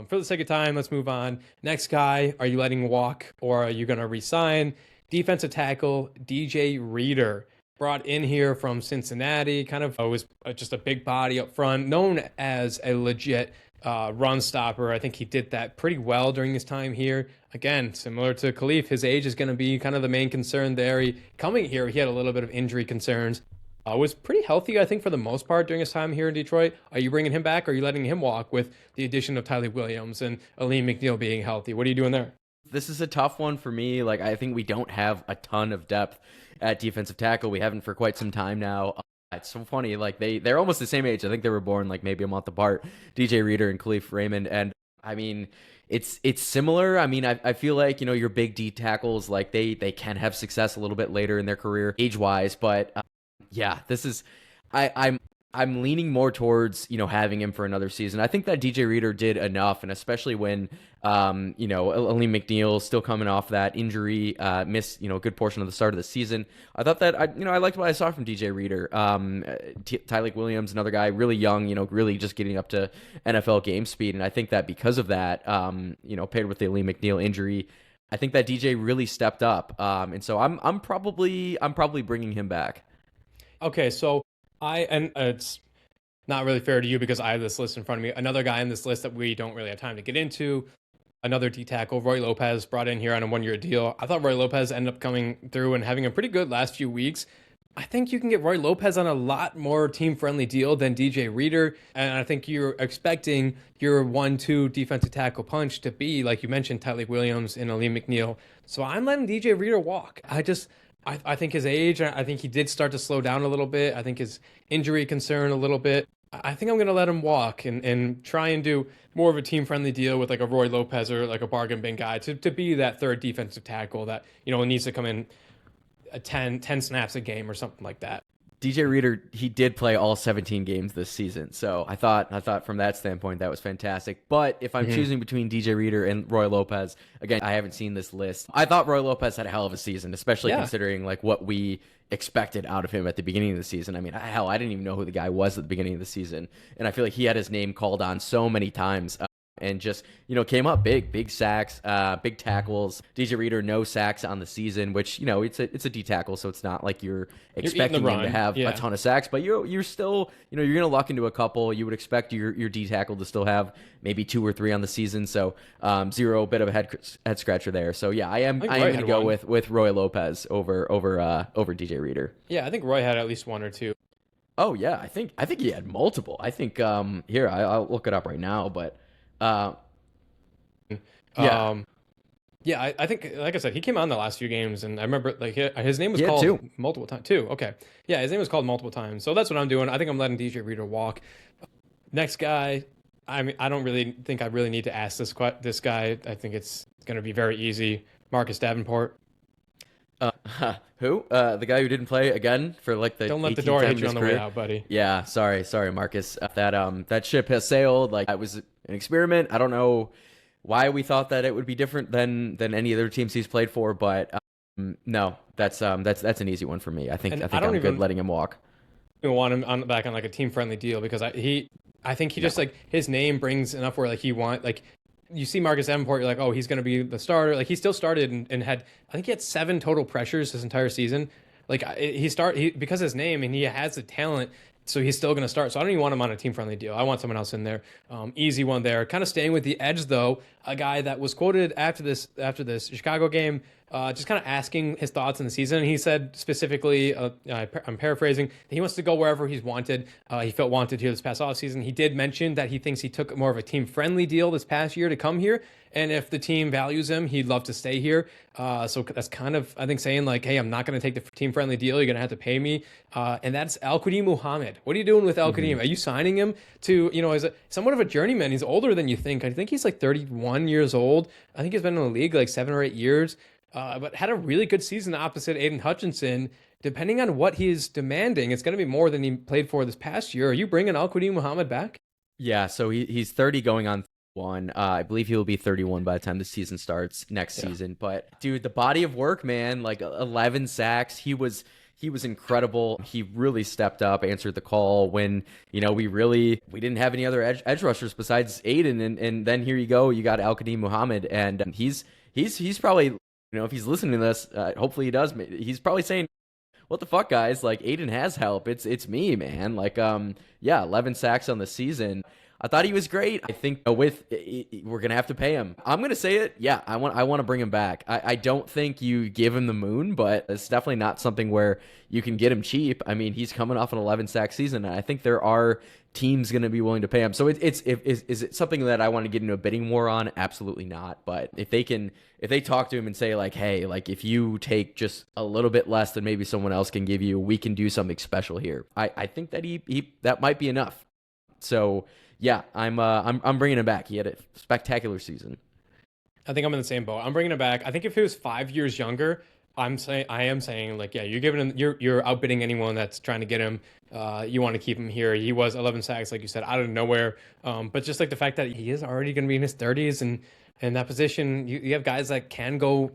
for the sake of time, let's move on. Next guy, are you letting walk, or are you going to re-sign? Defensive tackle DJ Reader, brought in here from Cincinnati, kind of was just a big body up front, known as a legit run stopper. I think he did that pretty well during his time here. Again, similar to Khalif, his age is going to be kind of the main concern there. Coming here, he had a little bit of injury concerns. Was pretty healthy, I think, for the most part during his time here in Detroit. Are you bringing him back, or are you letting him walk with the addition of Tyler Williams and Aleem McNeil being healthy? What are you doing there? This is a tough one for me. I think we don't have a ton of depth at defensive tackle. We haven't for quite some time now. It's so funny. Like they're almost the same age. I think they were born like maybe a month apart. DJ Reader and Khalif Raymond. And I mean, it's similar. I mean, I feel like, your big D tackles, like they can have success a little bit later in their career age wise. But yeah, this is I'm leaning more towards, having him for another season. I think that DJ Reader did enough, and especially when, Aleem McNeil still coming off that injury, missed, a good portion of the start of the season. I thought that, I liked what I saw from DJ Reader. Tyleik Williams, another guy, really young, really just getting up to NFL game speed. And I think that because of that, paired with the Aleem McNeil injury, I think that DJ really stepped up. And so I'm probably bringing him back. Okay, so it's not really fair to you because I have this list in front of me. Another guy on this list that we don't really have time to get into, another D tackle, Roy Lopez, brought in here on a 1-year deal. I thought Roy Lopez ended up coming through and having a pretty good last few weeks. I think you can get Roy Lopez on a lot more team-friendly deal than DJ Reader, and I think you're expecting your 1-2 defensive tackle punch to be, like you mentioned, Tyleik Williams and Aleem McNeil. So I'm letting DJ Reader walk. I think his age, I think he did start to slow down a little bit. I think his injury concern a little bit. I think I'm going to let him walk and try and do more of a team-friendly deal with like a Roy Lopez or like a bargain bin guy to be that third defensive tackle that, needs to come in 10 snaps a game or something like that. DJ Reader, he did play all 17 games this season. So I thought from that standpoint, that was fantastic. But if I'm choosing between DJ Reader and Roy Lopez, again, I haven't seen this list. I thought Roy Lopez had a hell of a season, especially considering like what we expected out of him at the beginning of the season. I mean, hell, I didn't even know who the guy was at the beginning of the season. And I feel like he had his name called on so many times. And just, came up big sacks, big tackles. DJ Reader, no sacks on the season, which, it's a D tackle, so it's not like you're expecting him to have a ton of sacks, but you're still, you're going to luck into a couple. You would expect your D tackle to still have maybe 2 or 3 on the season. So, zero, bit of a head scratcher there. So yeah, I am going to go with Roy Lopez over DJ Reader. Yeah, I think Roy had at least 1 or 2. Oh yeah, I think he had multiple. I think here I'll look it up right now, but. I think, like I said, he came on the last few games, and I remember like his name was called multiple times too. Okay, yeah, his name was called multiple times. So that's what I'm doing. I think I'm letting DJ Reader walk. Next guy, I mean, I don't really think I really need to ask this guy. I think it's going to be very easy. Marcus Davenport. Who? The guy who didn't play again for like the. Don't let the door hit you on the way out, buddy. Yeah, sorry, Marcus. That ship has sailed. Like, it was an experiment. I don't know why we thought that it would be different than any other teams he's played for, but no, that's an easy one for me. I think I'm good letting him walk. I want him back on like a team friendly deal because I think he just like his name brings enough where like he you see Marcus Davenport, you're like, oh, he's going to be the starter. Like, he still started and had, I think he had 7 total pressures this entire season. Like, because of his name and he has the talent, so he's still going to start. So I don't even want him on a team-friendly deal. I want someone else in there. Easy one there. Kind of staying with the edge, though, a guy that was quoted after this Chicago game, just kind of asking his thoughts on the season. And he said specifically, I'm paraphrasing, that he wants to go wherever he's wanted. He felt wanted here this past offseason. He did mention that he thinks he took more of a team-friendly deal this past year to come here. And if the team values him, he'd love to stay here. So that's kind of, I think, saying like, hey, I'm not going to take the team-friendly deal. You're going to have to pay me. And that's Al-Quadin Muhammad. What are you doing with Al-Quadin? Are you signing him to, as somewhat of a journeyman? He's older than you think. I think he's like 31 years old. I think he's been in the league like 7 or 8 years. But had a really good season opposite Aiden Hutchinson. Depending on what he's demanding, it's going to be more than he played for this past year. Are you bringing Al-Quadin Muhammad back? Yeah, so he's 30 going on 1. I believe he will be 31 by the time the season starts next season. But dude, the body of work, man, like 11 sacks. He was incredible. He really stepped up, answered the call when, we didn't have any other edge rushers besides Aiden. And then here you go, you got Al-Quadin Muhammad, and he's probably, if he's listening to this, hopefully he does. He's probably saying, what the fuck, guys? Like, Aiden has help. It's me, man. Like, 11 sacks on the season. I thought he was great. I think we're gonna have to pay him. I'm gonna say it. Yeah, I want to bring him back. I don't think you give him the moon, but it's definitely not something where you can get him cheap. I mean, he's coming off an 11 sack season, and I think there are teams going to be willing to pay him. So is it something that I want to get into a bidding war on? Absolutely not. But if they talk to him and say like, hey, like if you take just a little bit less than maybe someone else can give you, we can do something special here. I think that he that might be enough. So yeah, I'm bringing him back. He had a spectacular season. I think I'm in the same boat. I'm bringing him back. I think if he was 5 years younger, I am saying like, yeah, you're giving him, you're outbidding anyone that's trying to get him. You want to keep him here. He was 11 sacks, like you said, out of nowhere. But just like the fact that he is already going to be in his 30s, and in that position, you have guys that can go,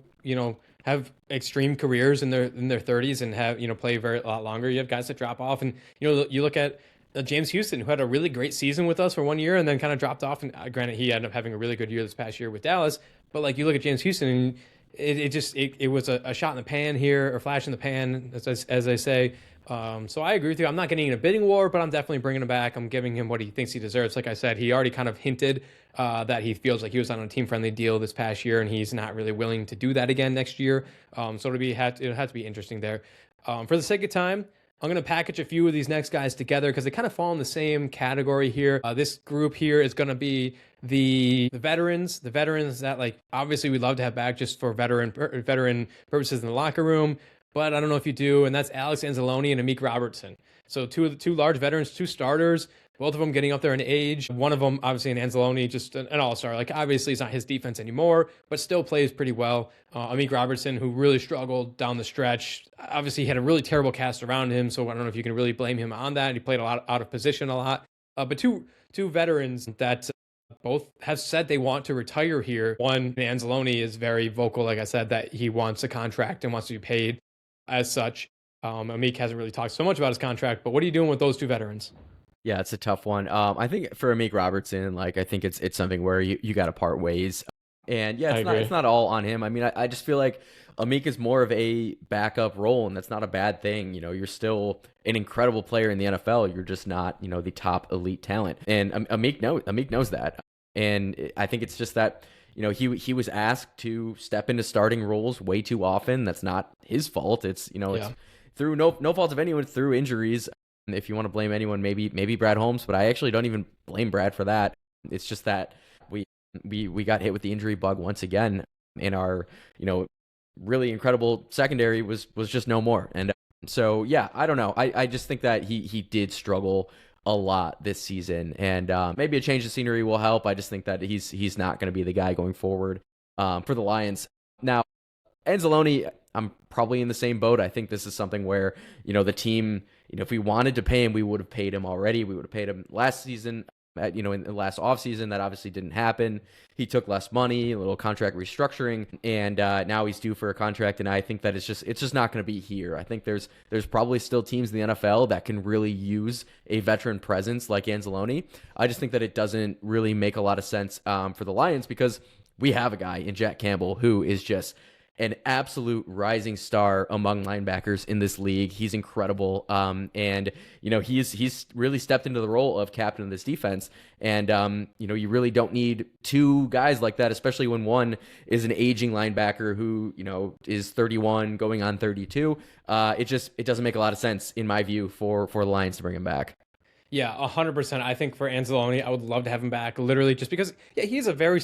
have extreme careers in their 30s and have, play a lot longer. You have guys that drop off, and you look at James Houston, who had a really great season with us for 1 year and then kind of dropped off. And granted, he ended up having a really good year this past year with Dallas. But like you look at James Houston, and it was a shot in the pan here, or flash in the pan, as I say. So I agree with you. I'm not getting in a bidding war, but I'm definitely bringing him back. I'm giving him what he thinks he deserves. Like I said, he already kind of hinted that he feels like he was on a team-friendly deal this past year, and he's not really willing to do that again next year. So it'll have to be interesting there. For the sake of time, I'm going to package a few of these next guys together because they kind of fall in the same category here. This group here is going to be the veterans that, like, obviously we'd love to have back just for veteran purposes in the locker room, but I don't know if you do, and that's Alex Anzalone and Amik Robertson. So two large veterans, two starters, both of them getting up there in age. One of them, obviously, in Anzalone, just an all-star. Like, obviously, it's not his defense anymore, but still plays pretty well. Amik Robertson, who really struggled down the stretch. Obviously, he had a really terrible cast around him, so I don't know if you can really blame him on that. He played a lot out of position a lot. But two veterans that both have said they want to retire here. One, Anzalone, is very vocal, like I said, that he wants a contract and wants to be paid as such. Amik hasn't really talked so much about his contract, but what are you doing with those two veterans? Yeah, it's a tough one. I think for Amik Robertson, like I think it's something where you got to part ways. And yeah, it's not all on him. I mean, I just feel like Amik is more of a backup role, and that's not a bad thing. You're still an incredible player in the NFL. You're just not, the top elite talent. And Amik knows that. And I think it's just that, he was asked to step into starting roles way too often. That's not his fault. It's it's through no fault of anyone, through injuries. If you want to blame anyone, maybe Brad Holmes, but I actually don't even blame Brad for that. It's just that we got hit with the injury bug once again, and our really incredible secondary was just no more. And so yeah, I don't know. I just think that he did struggle a lot this season, and maybe a change of scenery will help. I just think that he's not going to be the guy going forward for the Lions. Now, Anzalone, I'm probably in the same boat. I think this is something where the team, if we wanted to pay him, we would have paid him already. We would have paid him last season. In the last offseason, that obviously didn't happen. He took less money, a little contract restructuring, and now he's due for a contract. And I think that it's just not going to be here. I think there's probably still teams in the NFL that can really use a veteran presence like Anzalone. I just think that it doesn't really make a lot of sense for the Lions, because we have a guy in Jack Campbell who is just an absolute rising star among linebackers in this league. He's incredible. And he's really stepped into the role of captain of this defense. And, you really don't need two guys like that, especially when one is an aging linebacker who, is 31 going on 32. It doesn't make a lot of sense, in my view, for the Lions to bring him back. Yeah, 100%. I think for Anzalone, I would love to have him back, literally, just because, he's a very,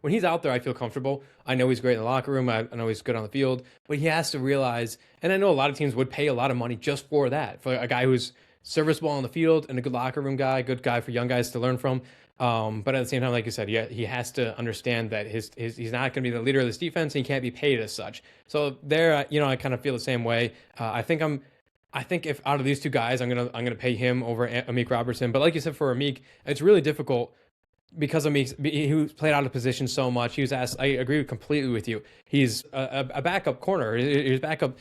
when he's out there, I feel comfortable. I know he's great in the locker room. I know he's good on the field, but he has to realize, and I know a lot of teams would pay a lot of money just for that, for a guy who's serviceable on the field and a good locker room guy, good guy for young guys to learn from. But at the same time, like you said, he has to understand that he's not going to be the leader of this defense, and he can't be paid as such. So there, I kind of feel the same way. I think if out of these two guys, I'm gonna pay him over Amik Robertson. But like you said, for Amik, it's really difficult because he played out of position so much. He was asked. I agree completely with you. He's a backup corner. He's backup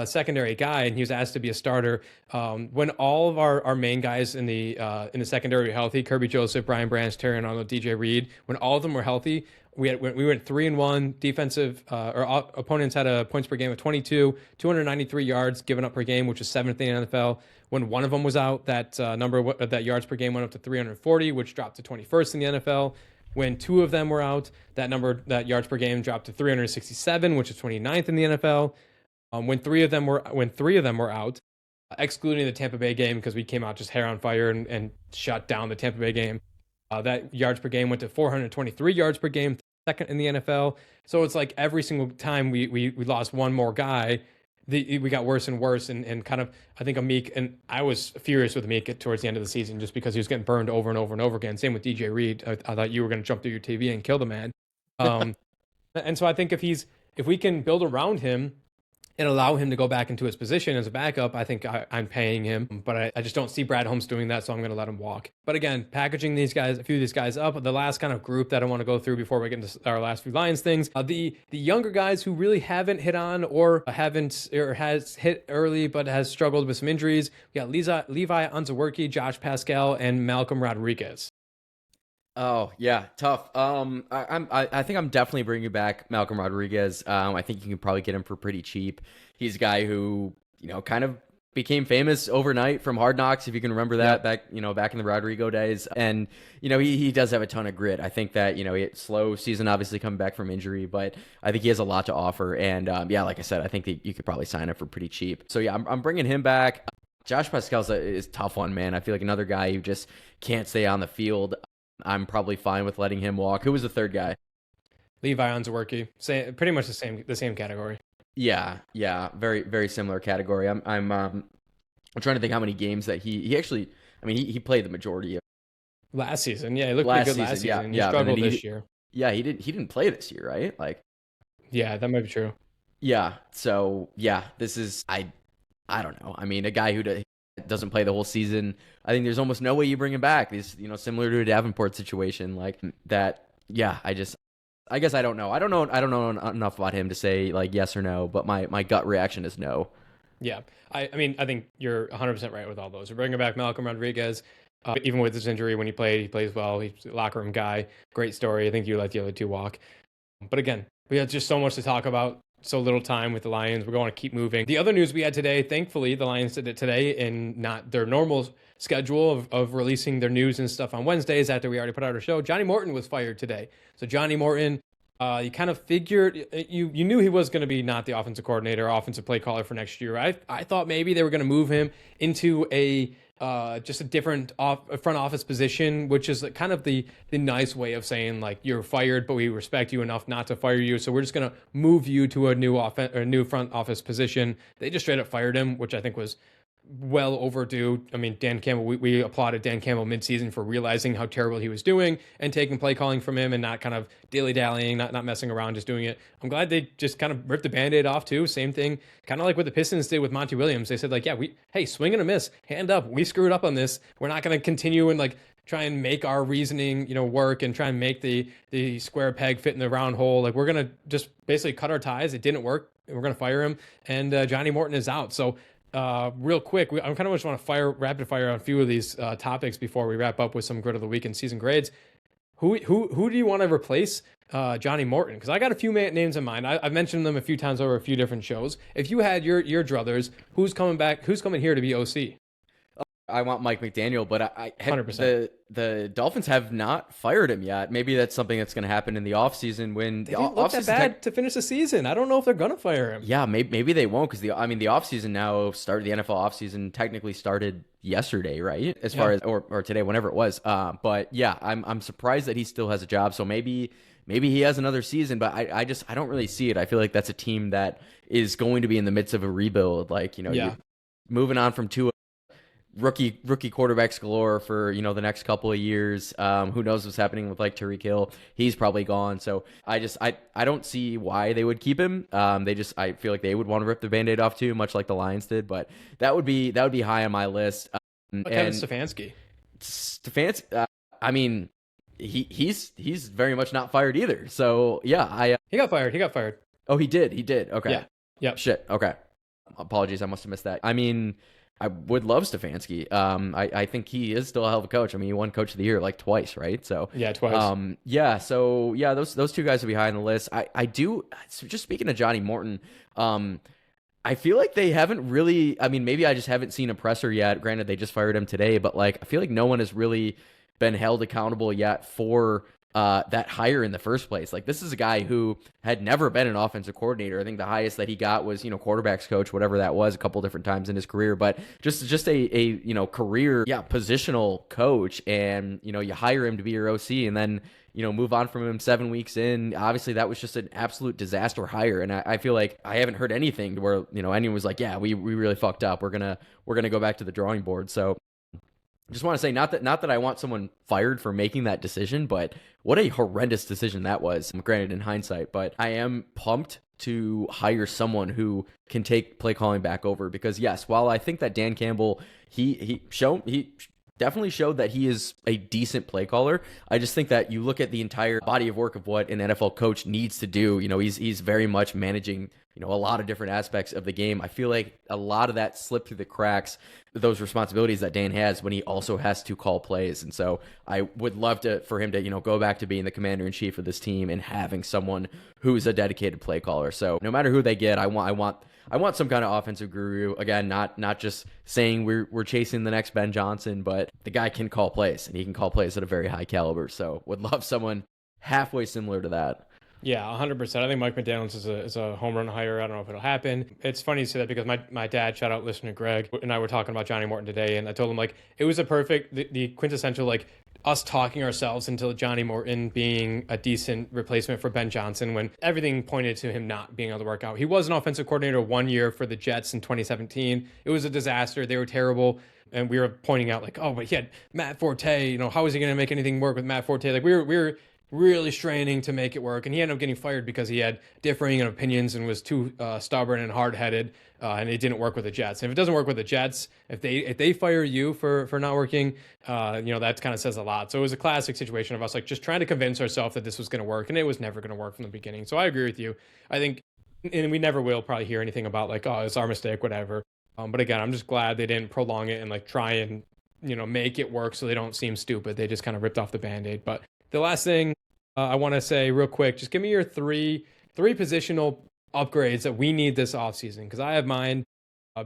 secondary guy, and he was asked to be a starter. When all of our main guys in the secondary were healthy, Kirby Joseph, Brian Branch, Terry Arnold, DJ Reed, when all of them were healthy, we went 3-1. Defensive opponents had a points per game of 22, 293 yards given up per game, which is 7th in the NFL. When one of them was out, that that yards per game went up to 340, which dropped to 21st in the NFL. When two of them were out, that yards per game dropped to 367, which is 29th in the NFL. When three of them were out, excluding the Tampa Bay game because we came out just hair on fire and shut down the Tampa Bay game, that yards per game went to 423 yards per game, second in the NFL. So it's like every single time we lost one more guy, we got worse and worse. And kind of, I think Amik, and I was furious with Amik towards the end of the season just because he was getting burned over and over and over again. Same with DJ Reed. I thought you were going to jump through your TV and kill the man. And so I think if we can build around him and allow him to go back into his position as a backup, I think I'm paying him. But I just don't see Brad Holmes doing that, so I'm going to let him walk. But again, packaging a few of these guys up, the last kind of group that I want to go through before we get into our last few Lions things, the younger guys who really haven't hit on or has hit early but has struggled with some injuries. We got Levi Onwuzurike, Josh Pascal, and Malcolm Rodriguez. Oh yeah, tough. I think I'm definitely bringing back Malcolm Rodriguez. I think you can probably get him for pretty cheap. He's a guy who kind of became famous overnight from Hard Knocks, if you can remember that back in the Rodrigo days. And he does have a ton of grit. I think that he slow season, obviously coming back from injury, but I think he has a lot to offer. And like I said, I think that you could probably sign him for pretty cheap. So yeah, I'm bringing him back. Josh Pascal's is a tough one, man. I feel like another guy who just can't stay on the field. I'm probably fine with letting him walk. Who was the third guy? Levi Onwuzurike. Pretty much the same category. Yeah, very very similar category. I'm trying to think how many games that he actually. I mean, he played the majority of last season. Yeah, he looked pretty good last season. He struggled this year. Yeah, he didn't play this year, right? Like, yeah, that might be true. Yeah. So yeah, this is I don't know. I mean, a guy who doesn't play the whole season, I think there's almost no way you bring him back. He's similar to a Davenport situation like that. Yeah, I guess I don't know. I don't know enough about him to say like yes or no, but my gut reaction is no. Yeah, I mean I think you're 100% right with all those. We're bringing back Malcolm Rodriguez. Even with his injury, when he plays well. He's a locker room guy. Great story. I think you let the other two walk. But again, we have just so much to talk about. So little time with the Lions. We're going to keep moving. The other news we had today, thankfully, the Lions did it today in not their normal schedule of releasing their news and stuff on Wednesdays after we already put out our show. Johnny Morton was fired today. So Johnny Morton, you kind of figured, you knew he was going to be not the offensive coordinator, offensive play caller for next year. I thought maybe they were going to move him into just a different front office position, which is kind of the nice way of saying like you're fired, but we respect you enough not to fire you, so we're just gonna move you to a new front office position. They just straight up fired him, which I think was well overdue. I mean, Dan Campbell, we applauded Dan Campbell midseason for realizing how terrible he was doing and taking play calling from him and not kind of dilly-dallying, not messing around, just doing it. I'm glad they just kind of ripped the Band-Aid off too. Same thing, kind of like what the Pistons did with Monty Williams. They said like, yeah, hey, swing and a miss, hand up. We screwed up on this. We're not going to continue and like try and make our reasoning, work and try and make the square peg fit in the round hole. Like we're going to just basically cut our ties. It didn't work. We're going to fire him. And Johnny Morton is out. So real quick, I kind of just want to rapid fire on a few of these topics before we wrap up with some grid of the week and season grades. Who do you want to replace Johnny Morton? Because I got a few names in mind. I've mentioned them a few times over a few different shows. If you had your druthers, who's coming back? Who's coming here to be OC? I want Mike McDaniel, but I 100%. The Dolphins have not fired him yet. Maybe that's something that's going to happen in the offseason when they didn't look that bad to finish the season. I don't know if they're going to fire him. Yeah, maybe they won't because the offseason now started. The NFL offseason technically started yesterday, right? As far as or today, whenever it was. But yeah, I'm surprised that he still has a job. So maybe he has another season, but I don't really see it. I feel like that's a team that is going to be in the midst of a rebuild. Like you're moving on from two rookie quarterbacks galore for the next couple of years. Who knows what's happening with like Tyreek Hill? He's probably gone. So I don't see why they would keep him. I feel like they would want to rip the Band-Aid off too, much like the Lions did. But that would be high on my list. Kevin Stefanski. I mean, he's very much not fired either. So yeah, he got fired. Oh, he did. Okay. Yeah. Yep. Shit. Okay. Apologies, I must have missed that. I mean, I would love Stefanski. I think he is still a hell of a coach. I mean, he won Coach of the Year like twice, right? So Yeah, twice. So yeah, those two guys are behind the list. I do. So just speaking of Johnny Morton, I feel like they haven't really. I mean, maybe I just haven't seen a presser yet. Granted, they just fired him today, but like I feel like no one has really been held accountable yet for that hire in the first place. Like this is a guy who had never been an offensive coordinator. I think the highest that he got was, quarterbacks coach, whatever that was, a couple different times in his career, but just a career, positional coach. And, you hire him to be your OC and then, move on from him 7 weeks in. Obviously that was just an absolute disaster hire. And I feel like I haven't heard anything to where, anyone was like, yeah, we really fucked up. We're going to go back to the drawing board. So just want to say, not that I want someone fired for making that decision, but what a horrendous decision that was, granted in hindsight. But I am pumped to hire someone who can take play calling back over, because yes, while I think that Dan Campbell, he definitely showed that he is a decent play caller, I just think that you look at the entire body of work of what an NFL coach needs to do. He's very much managing, a lot of different aspects of the game. I feel like a lot of that slipped through the cracks, those responsibilities that Dan has when he also has to call plays. And so I would love for him to, go back to being the commander-in-chief of this team and having someone who's a dedicated play caller. So no matter who they get, I want some kind of offensive guru. Again, not just saying we're chasing the next Ben Johnson, but the guy can call plays, and he can call plays at a very high caliber. So would love someone halfway similar to that. Yeah, 100%. I think Mike McDaniels is a home run hire. I don't know if it'll happen. It's funny you say that because my dad, shout out listener Greg, and I were talking about Johnny Morton today, and I told him like it was the quintessential like us talking ourselves into Johnny Morton being a decent replacement for Ben Johnson when everything pointed to him not being able to work out. He was an offensive coordinator 1 year for the Jets in 2017. It was a disaster. They were terrible. And we were pointing out like, oh, but he had Matt Forte, how is he going to make anything work with Matt Forte? Like we were really straining to make it work, and he ended up getting fired because he had differing opinions and was too stubborn and hard-headed, and it didn't work with the Jets. And if it doesn't work with the Jets, if they fire you for not working, that kind of says a lot. So it was a classic situation of us like just trying to convince ourselves that this was going to work, and it was never going to work from the beginning. So I agree with you. I think, and we never will probably hear anything about like, oh, it's our mistake, whatever. But again, I'm just glad they didn't prolong it and like try and make it work so they don't seem stupid. They just kind of ripped off the Band-Aid. But the last thing I want to say real quick, just give me your three positional upgrades that we need this offseason, because I have mine.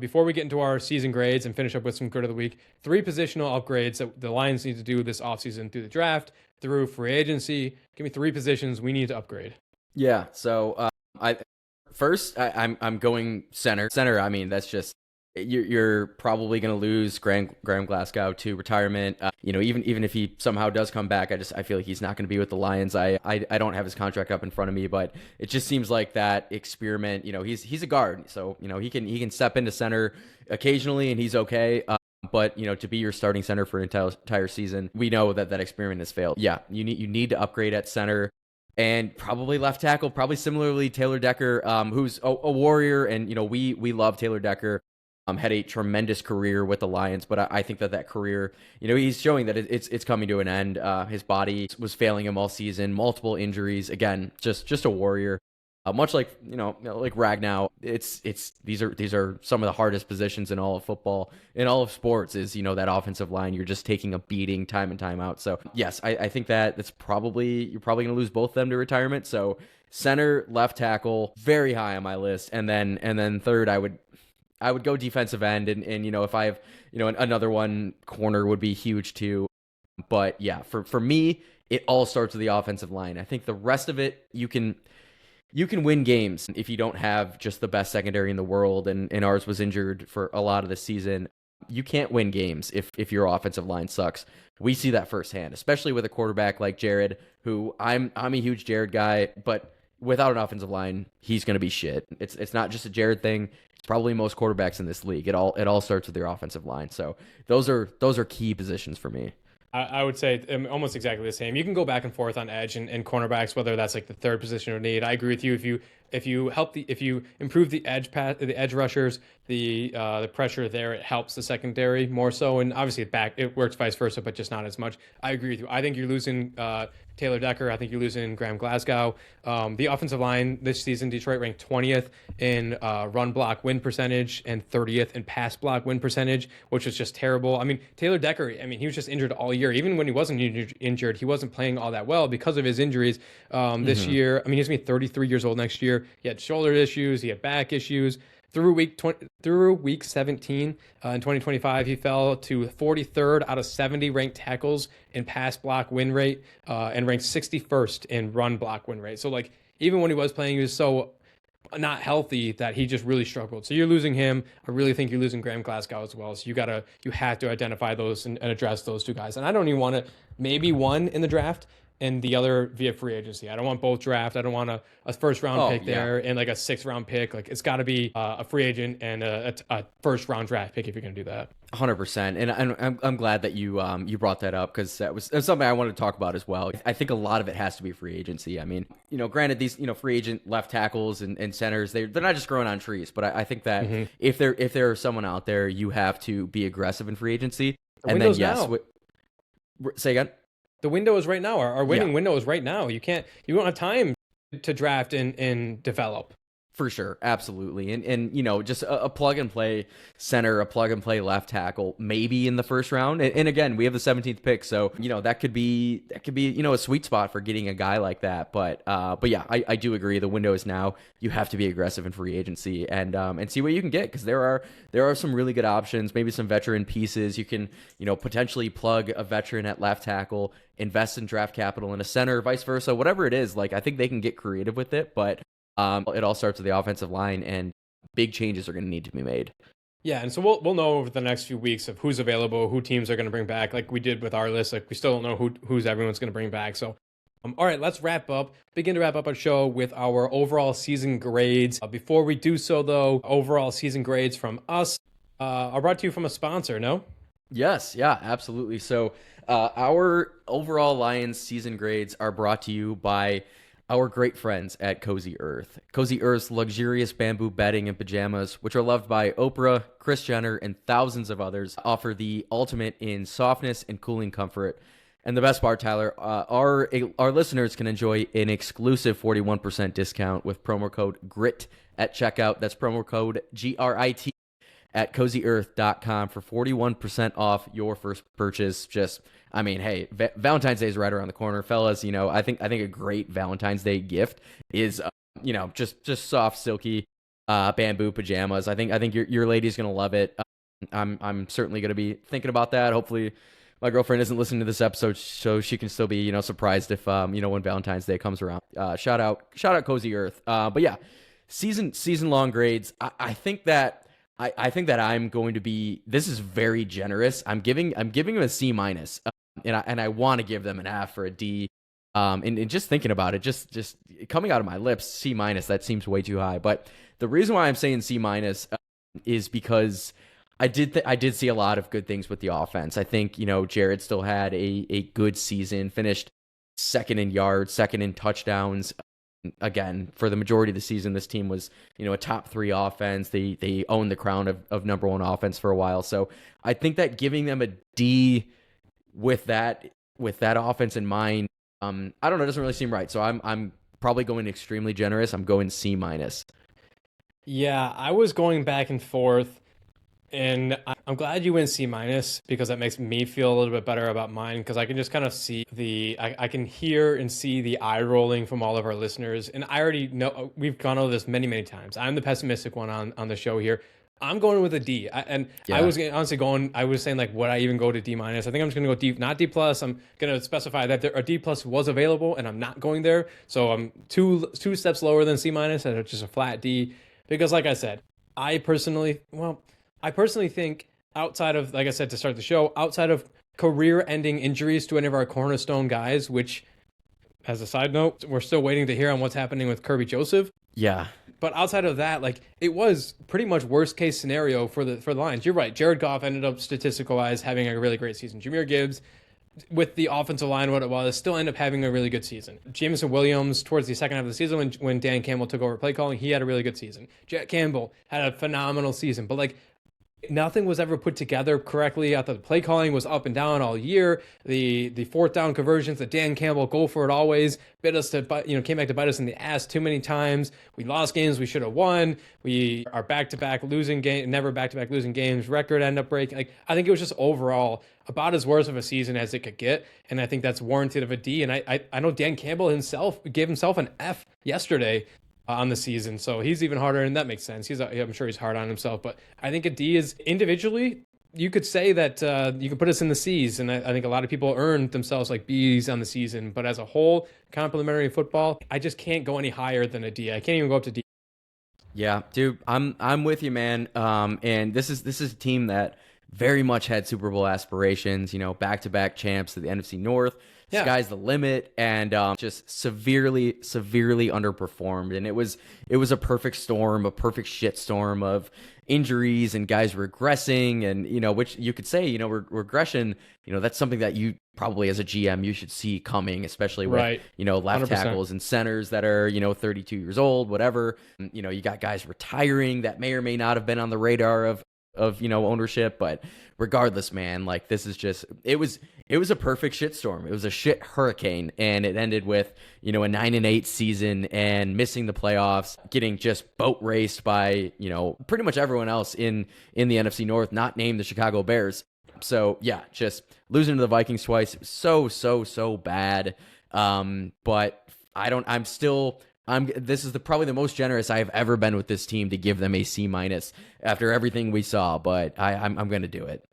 Before we get into our season grades and finish up with some grid of the week, 3 positional upgrades that the Lions need to do this offseason through the draft, through free agency. Give me 3 positions we need to upgrade. Yeah, so I'm going center. Center, I mean, that's just you're probably going to lose Graham Glasgow to retirement. Even if he somehow does come back, I feel like he's not going to be with the Lions. I don't have his contract up in front of me, but it just seems like that experiment. He's a guard, so he can step into center occasionally, and he's okay. But to be your starting center for an entire season, we know that experiment has failed. Yeah, you need to upgrade at center. And probably left tackle, probably similarly Taylor Decker, who's a warrior, and we love Taylor Decker. Had a tremendous career with the Lions, but I think that career, he's showing that it's coming to an end. His body was failing him all season, multiple injuries. Again, just a warrior. Much like like Ragnow, these are some of the hardest positions in all of football, in all of sports. Is that offensive line, you're just taking a beating time and time out. So yes, I think that you're probably going to lose both of them to retirement. So center, left tackle, very high on my list, and then third, I would go defensive end, and if I have another one, corner would be huge too. But yeah, for me, it all starts with the offensive line. I think the rest of it, you can win games if you don't have just the best secondary in the world, and ours was injured for a lot of the season. You can't win games if your offensive line sucks. We see that firsthand, especially with a quarterback like Jared, who I'm a huge Jared guy, but without an offensive line, he's going to be shit. It's not just a Jared thing. It's probably most quarterbacks in this league. It all starts with their offensive line. So those are key positions for me. I would say almost exactly the same. You can go back and forth on edge and cornerbacks, whether that's like the third position or need. I agree with you. If you if you improve the edge rushers, the pressure there, it helps the secondary more so. And obviously it works vice versa, but just not as much. I agree with you. I think you're losing Taylor Decker. I think you're losing Graham Glasgow. The offensive line this season, Detroit ranked 20th in run block win percentage and 30th in pass block win percentage, which was just terrible. I mean, Taylor Decker, I mean, he was just injured all year. Even when he wasn't injured, he wasn't playing all that well because of his injuries this year. I mean, he's going to be 33 years old next year. He had shoulder issues. He had back issues. Through week 17 in 2025, he fell to 43rd out of 70 ranked tackles in pass block win rate and ranked 61st in run block win rate. So like even when he was playing, he was so not healthy that he just really struggled. So you're losing him. I really think you're losing Graham Glasgow as well. So you have to identify those and address those two guys. And I don't even want to maybe one in the draft and the other via free agency. I don't want both draft. I don't want a first round pick there and like a 6th round pick. Like it's got to be a free agent and a first round draft pick if you're going to do that. 100%. And I'm glad that you brought that up because that's something I wanted to talk about as well. I think a lot of it has to be free agency. I mean, granted these free agent left tackles and centers, they're not just growing on trees, but I think that if there's someone out there, you have to be aggressive in free agency. And then say again. The window is right now. Our winning window is right now. You don't have time to draft and develop. For sure. Absolutely. And just a plug and play center, a plug and play left tackle, maybe in the first round. And again, we have the 17th pick. So, that could be, a sweet spot for getting a guy like that. But yeah, I do agree. The window is now. You have to be aggressive in free agency and see what you can get. Cause there are some really good options, maybe some veteran pieces. You can, potentially plug a veteran at left tackle, invest in draft capital in a center, vice versa, whatever it is. Like, I think they can get creative with it, but it all starts with the offensive line, and big changes are going to need to be made. Yeah, and so we'll know over the next few weeks of who's available, who teams are going to bring back, like we did with our list. Like we still don't know who's everyone's going to bring back. So, all right, let's begin to wrap up our show with our overall season grades. Before we do so, though, overall season grades from us are brought to you from a sponsor. No? Yes, yeah, absolutely. So, our overall Lions season grades are brought to you by our great friends at Cozy Earth. Cozy Earth's luxurious bamboo bedding and pajamas, which are loved by Oprah, Kris Jenner, and thousands of others, offer the ultimate in softness and cooling comfort. And the best part, Tyler, our listeners can enjoy an exclusive 41% discount with promo code GRIT at checkout. That's promo code GRIT at CozyEarth.com for 41% off your first purchase. Hey, Valentine's Day is right around the corner, fellas. I think a great Valentine's Day gift is, just soft, silky, bamboo pajamas. I think your lady's gonna love it. I'm certainly gonna be thinking about that. Hopefully, my girlfriend isn't listening to this episode, so she can still be, surprised if, when Valentine's Day comes around. Shout out Cozy Earth. But yeah, season long grades. I think that I'm going to be. This is very generous. I'm giving them a C minus. And I want to give them an F or a D. And just thinking about it, just coming out of my lips, C minus, that seems way too high. But the reason why I'm saying C minus is because I did see a lot of good things with the offense. I think, Jared still had a good season, finished second in yards, second in touchdowns. Again, for the majority of the season, this team was, a top 3 offense. They owned the crown of number 1 offense for a while. So I think that giving them a D with that offense in mind, I don't know, it doesn't really seem right. So I'm probably going extremely generous. I'm going C minus. Yeah, I was going back and forth, and I'm glad you went C minus because that makes me feel a little bit better about mine because I can just kind of see I can hear and see the eye rolling from all of our listeners. And I already know we've gone over this many, many times. I'm the pessimistic one on the show here. I'm going with a D. I was honestly I was saying, like, would I even go to D minus? I think I'm just going to go D, not D plus. I'm going to specify that a D plus was available and I'm not going there. So I'm two steps lower than C minus and it's just a flat D because, like I said, I personally think outside of, like I said, to start the show, outside of career-ending injuries to any of our cornerstone guys, which, as a side note, we're still waiting to hear on what's happening with Kirby Joseph. Yeah. But outside of that, like, it was pretty much worst-case scenario for the Lions. You're right. Jared Goff ended up, statistical-wise, having a really great season. Jahmyr Gibbs with the offensive line what it was, still end up having a really good season. Jameson Williams, towards the second half of the season, when Dan Campbell took over play calling, he had a really good season. Jack Campbell had a phenomenal season, but like nothing was ever put together correctly. I thought the play calling was up and down all year. The fourth down conversions, the Dan Campbell go for it always bit us to, came back to bite us in the ass too many times. We lost games we should have won. We are back-to-back losing game, never back-to-back losing games. Record end up breaking. Like I think it was just overall about as worse of a season as it could get, and I think that's warranted of a D. And I know Dan Campbell himself gave himself an F yesterday on the season, so he's even harder, and that makes sense. I'm sure he's hard on himself, but I think a D is individually. You could say that you could put us in the C's, and I think a lot of people earned themselves like B's on the season. But as a whole, complimentary football, I just can't go any higher than a D. I can't even go up to D. Yeah, dude, I'm with you, man. And this is a team that very much had Super Bowl aspirations. Back-to-back champs of the NFC North. Yeah. Sky's the limit, and just severely underperformed. And it was a perfect storm, a perfect shit storm of injuries and guys regressing, and which you could say, regression. That's something that you probably as a GM you should see coming, especially with Right. Left 100%. tackles and centers that are 32 years old, whatever. You got guys retiring that may or may not have been on the radar of ownership, but regardless, man, like this is just it was a perfect shitstorm. It was a shit hurricane, and it ended with a 9-8 season and missing the playoffs, getting just boat raced by pretty much everyone else in the NFC North, not named the Chicago Bears. So yeah, just losing to the Vikings twice, so bad. But this is probably the most generous I have ever been with this team to give them a C- after everything we saw, but I'm going to do it.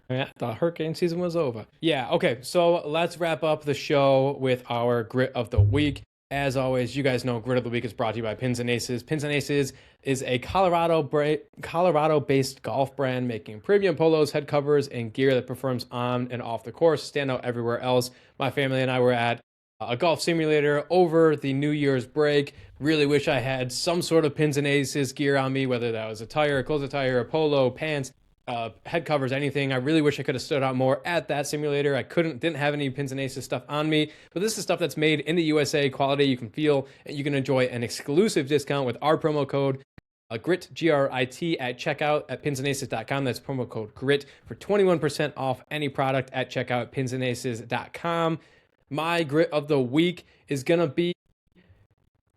Yeah, the hurricane season was over. Yeah, okay, so let's wrap up the show with our Grit of the Week. As always, you guys know Grit of the Week is brought to you by Pins and Aces. Pins and Aces is a Colorado-based golf brand making premium polos, head covers, and gear that performs on and off the course, stand out everywhere else. My family and I were at a golf simulator over the New Year's break. Really wish I had some sort of Pins and Aces gear on me, whether that was a tire, a closed tire, a polo, pants, head covers, anything. I really wish I could have stood out more at that simulator. I didn't have any Pins and Aces stuff on me, but this is stuff that's made in the USA, quality you can feel, and you can enjoy an exclusive discount with our promo code GRIT, GRIT, at checkout at pinsandaces.com. That's promo code GRIT for 21% off any product at checkout at pinsandaces.com. My Grit of the Week is going to be,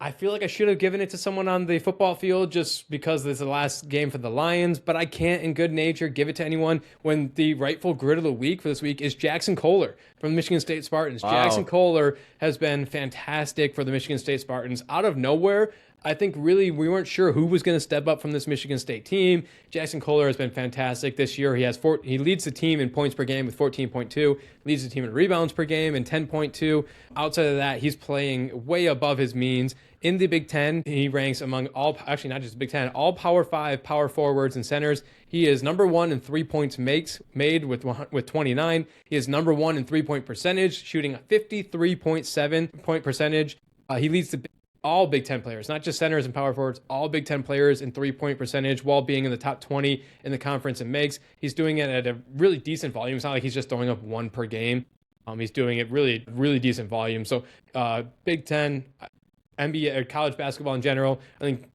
I feel like I should have given it to someone on the football field just because this is the last game for the Lions, but I can't in good nature give it to anyone when the rightful Grit of the Week for this week is Jackson Kohler from the Michigan State Spartans. Wow. Jackson Kohler has been fantastic for the Michigan State Spartans. Out of nowhere, I think really we weren't sure who was going to step up from this Michigan State team. Jackson Kohler has been fantastic this year. He leads the team in points per game with 14.2, leads the team in rebounds per game in 10.2. Outside of that, he's playing way above his means. In the Big Ten, he ranks among not just Big Ten, all Power 5 power forwards and centers. He is number one in 3 points made with 29. He is number one in 3-point percentage, shooting a 53.7 point percentage. He leads all Big Ten players, not just centers and power forwards, all Big Ten players in 3-point percentage while being in the top 20 in the conference in makes. He's doing it at a really decent volume. It's not like he's just throwing up one per game. He's doing it really, really decent volume. So Big Ten, NBA, or college basketball in general, I think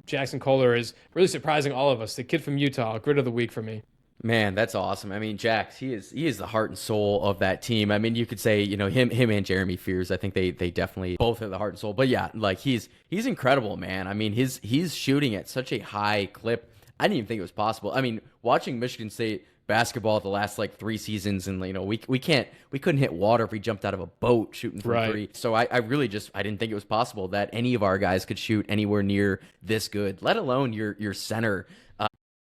Jackson Kohler is really surprising all of us. The kid from Utah, Grit of the Week for me. Man, that's awesome. I mean, Jax, he is the heart and soul of that team. I mean, you could say, him and Jeremy Fears, I think they definitely both are the heart and soul. But yeah, like he's incredible, man. I mean, he's shooting at such a high clip. I didn't even think it was possible. I mean, watching Michigan State basketball the last 3 seasons, and we couldn't hit water if we jumped out of a boat shooting from Right. 3. So I really I didn't think it was possible that any of our guys could shoot anywhere near this good, let alone your center,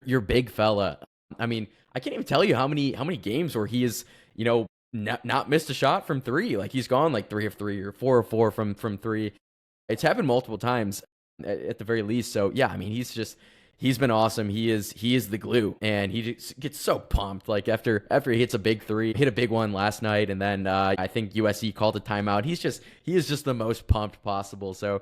your big fella. I mean, I can't even tell you how many games where he is, not missed a shot from 3. Like he's gone 3 of 3 or 4 of 4 from 3. It's happened multiple times at the very least. So yeah, I mean, he's been awesome. He is the glue, and he just gets so pumped. Like after he hits a big 3, hit a big one last night, and then I think USC called a timeout. He is just the most pumped possible. So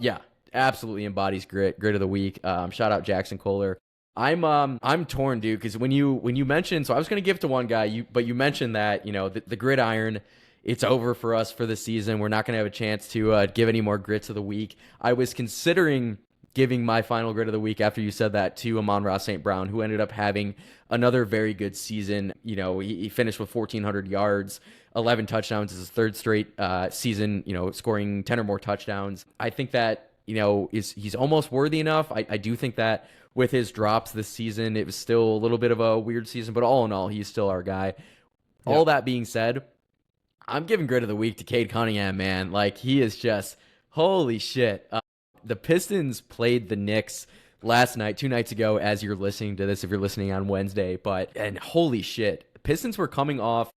yeah, absolutely embodies grit of the week. Shout out Jackson Kohler. I'm torn, dude, because when you mentioned, so I was gonna give it to one guy, but you mentioned that, the gridiron, it's over for us for the season. We're not gonna have a chance to give any more grits of the week. I was considering giving my final grit of the week after you said that to Amon-Ra St. Brown, who ended up having another very good season. He finished with 1,400 yards, 11 touchdowns, is his third straight season, scoring 10 or more touchdowns. I think that, he's almost worthy enough. I do think that with his drops this season, it was still a little bit of a weird season, but all in all, he's still our guy. Yeah. All that being said, I'm giving grit of the week to Cade Cunningham, man. Like, he is just, holy shit. The Pistons played the Knicks last night, 2 nights ago, as you're listening to this, if you're listening on Wednesday. And holy shit, the Pistons were coming off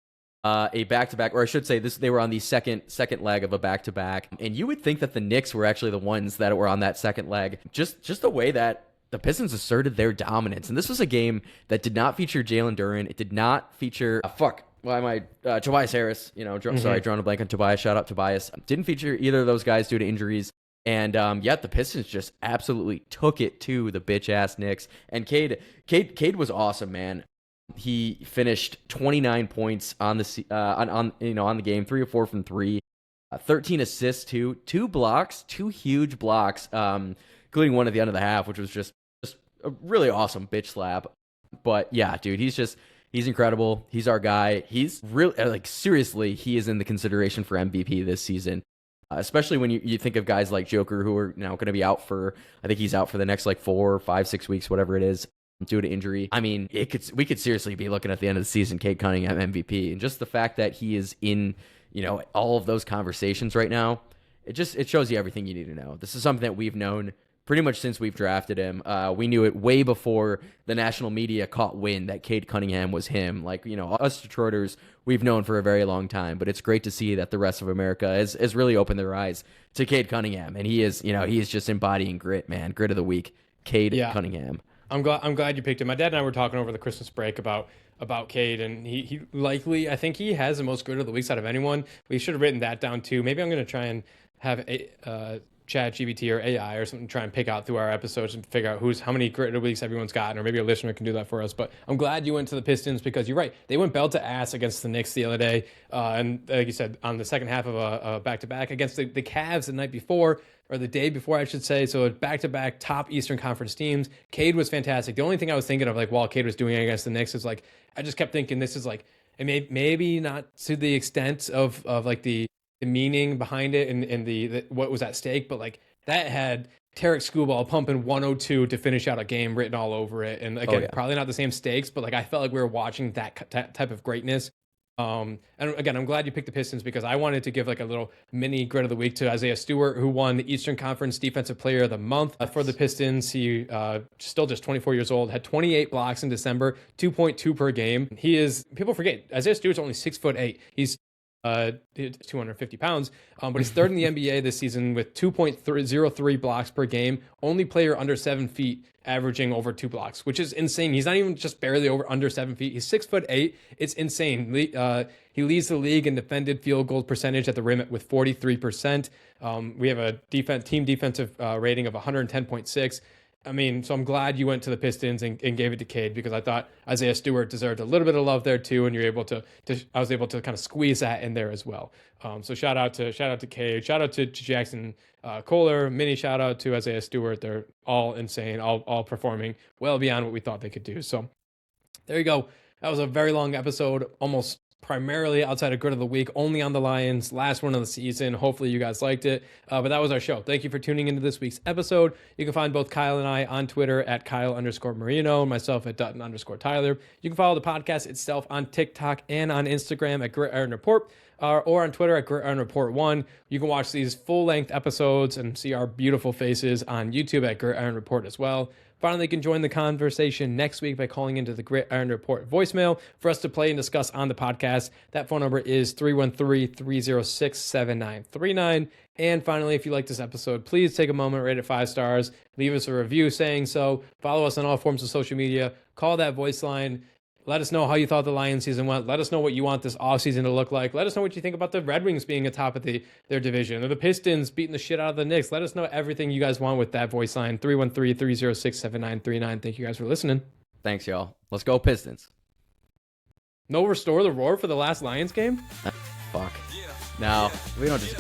a back-to-back, or I should say they were on the second leg of a back-to-back. And you would think that the Knicks were actually the ones that were on that second leg. Just the way that the Pistons asserted their dominance. And this was a game that did not feature Jalen Duren. It did not feature, Tobias Harris. Sorry, drawing a blank on Tobias. Shout out Tobias. Didn't feature either of those guys due to injuries. And yet the Pistons just absolutely took it to the bitch-ass Knicks. And Cade was awesome, man. He finished 29 points on the game, 3 of 4 from 3, 13 assists, 2 blocks, 2 huge blocks, including one at the end of the half, which was just a really awesome bitch slap. But yeah, dude, he's incredible. He's our guy. He's really, seriously, he is in the consideration for MVP this season. Especially when you think of guys like Joker, who are now going to be out I think he's out for the next 4, 5, 6 weeks, whatever it is, due to injury. I mean, we could seriously be looking at the end of the season, Cade Cunningham MVP, and just the fact that he is in, all of those conversations right now, it shows you everything you need to know. This is something that we've known pretty much since we've drafted him. We knew it way before the national media caught wind that Cade Cunningham was him. Us Detroiters, we've known for a very long time, but it's great to see that the rest of America has really opened their eyes to Cade Cunningham. And he is just embodying grit, man. Grit of the week, Cade Cunningham. I'm glad you picked him. My dad and I were talking over the Christmas break about Cade, and he likely, I think he has the most grit of the week out of anyone. We should have written that down too. Maybe I'm going to try and have ChatGPT or AI or something, try and pick out through our episodes and figure out how many grit of weeks everyone's gotten, or maybe a listener can do that for us. But I'm glad you went to the Pistons, because you're right. They went bell to ass against the Knicks the other day. And like you said, on the second half of a back-to-back against the Cavs the night before, or the day before, I should say. So back-to-back top Eastern Conference teams. Cade was fantastic. The only thing I was thinking of, while Cade was doing it against the Knicks, is I just kept thinking this is and maybe not to the extent of the meaning behind it and the what was at stake, but that had Tarek Skubal pumping 102 to finish out a game written all over it. And again, probably not the same stakes, but I felt like we were watching that type of greatness. And again, I'm glad you picked the Pistons, because I wanted to give a little mini grit of the week to Isaiah Stewart, who won the Eastern Conference Defensive Player of the Month for the Pistons. He still just 24 years old, had 28 blocks in December, 2.2 per game. People forget, Isaiah Stewart's only 6'8". He's 250 pounds, but he's third in the NBA this season with 2.03 blocks per game. Only player under 7 feet averaging over 2 blocks, which is insane. He's not even just barely under 7 feet. He's 6'8". It's insane. He leads the league in defended field goal percentage at the rim with 43%. We have a team defensive rating of 110.6. So I'm glad you went to the Pistons and gave it to Cade, because I thought Isaiah Stewart deserved a little bit of love there too, and I was able to kind of squeeze that in there as well. So shout out to Cade, shout out to Jackson Kohler, mini shout out to Isaiah Stewart. They're all insane, all performing well beyond what we thought they could do. So there you go. That was a very long episode, almost primarily outside of Grit of the Week, only on the Lions, last one of the season. Hopefully you guys liked it. But that was our show. Thank you for tuning into this week's episode. You can find both Kyle and I on Twitter at Kyle_Marino, myself at Dutton_Tyler. You can follow the podcast itself on TikTok and on Instagram at Gridiron Report, or on Twitter at Gridiron Report 1. You can watch these full-length episodes and see our beautiful faces on YouTube at Gridiron Report as well. Finally, you can join the conversation next week by calling into the Gridiron Report voicemail for us to play and discuss on the podcast. That phone number is 313-306-7939. And finally, if you like this episode, please take a moment, rate it 5 stars, leave us a review saying so, follow us on all forms of social media, call that voice line, Let us know how you thought the Lions season went. Let us know what you want this offseason to look like. Let us know what you think about the Red Wings being atop of their division, or the Pistons beating the shit out of the Knicks. Let us know everything you guys want with that voice line, 313-306-7939. Thank you guys for listening. Thanks, y'all. Let's go Pistons. No restore the roar for the last Lions game? Fuck. No, we don't just...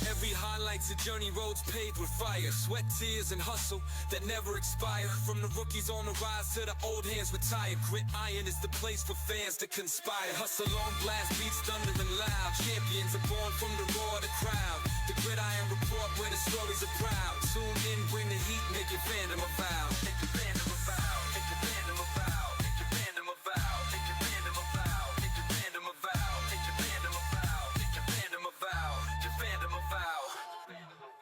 Every highlight's a journey, roads paved with fire, sweat, tears, and hustle that never expire. From the rookies on the rise to the old hands retired. Grit iron is the place for fans to conspire. Hustle on, blast beats, thunder and loud. Champions are born from the roar of the crowd. The Grit Iron Report where the stories are proud. Tune in, bring the heat, make your fandom a vow. Make your fandom a vow. Make your fandom a vow. Make your fandom a vow. Make your fandom a vow. Make your fandom a vow. Make your fandom a vow. Make your fandom a vow. Your fandom a vow.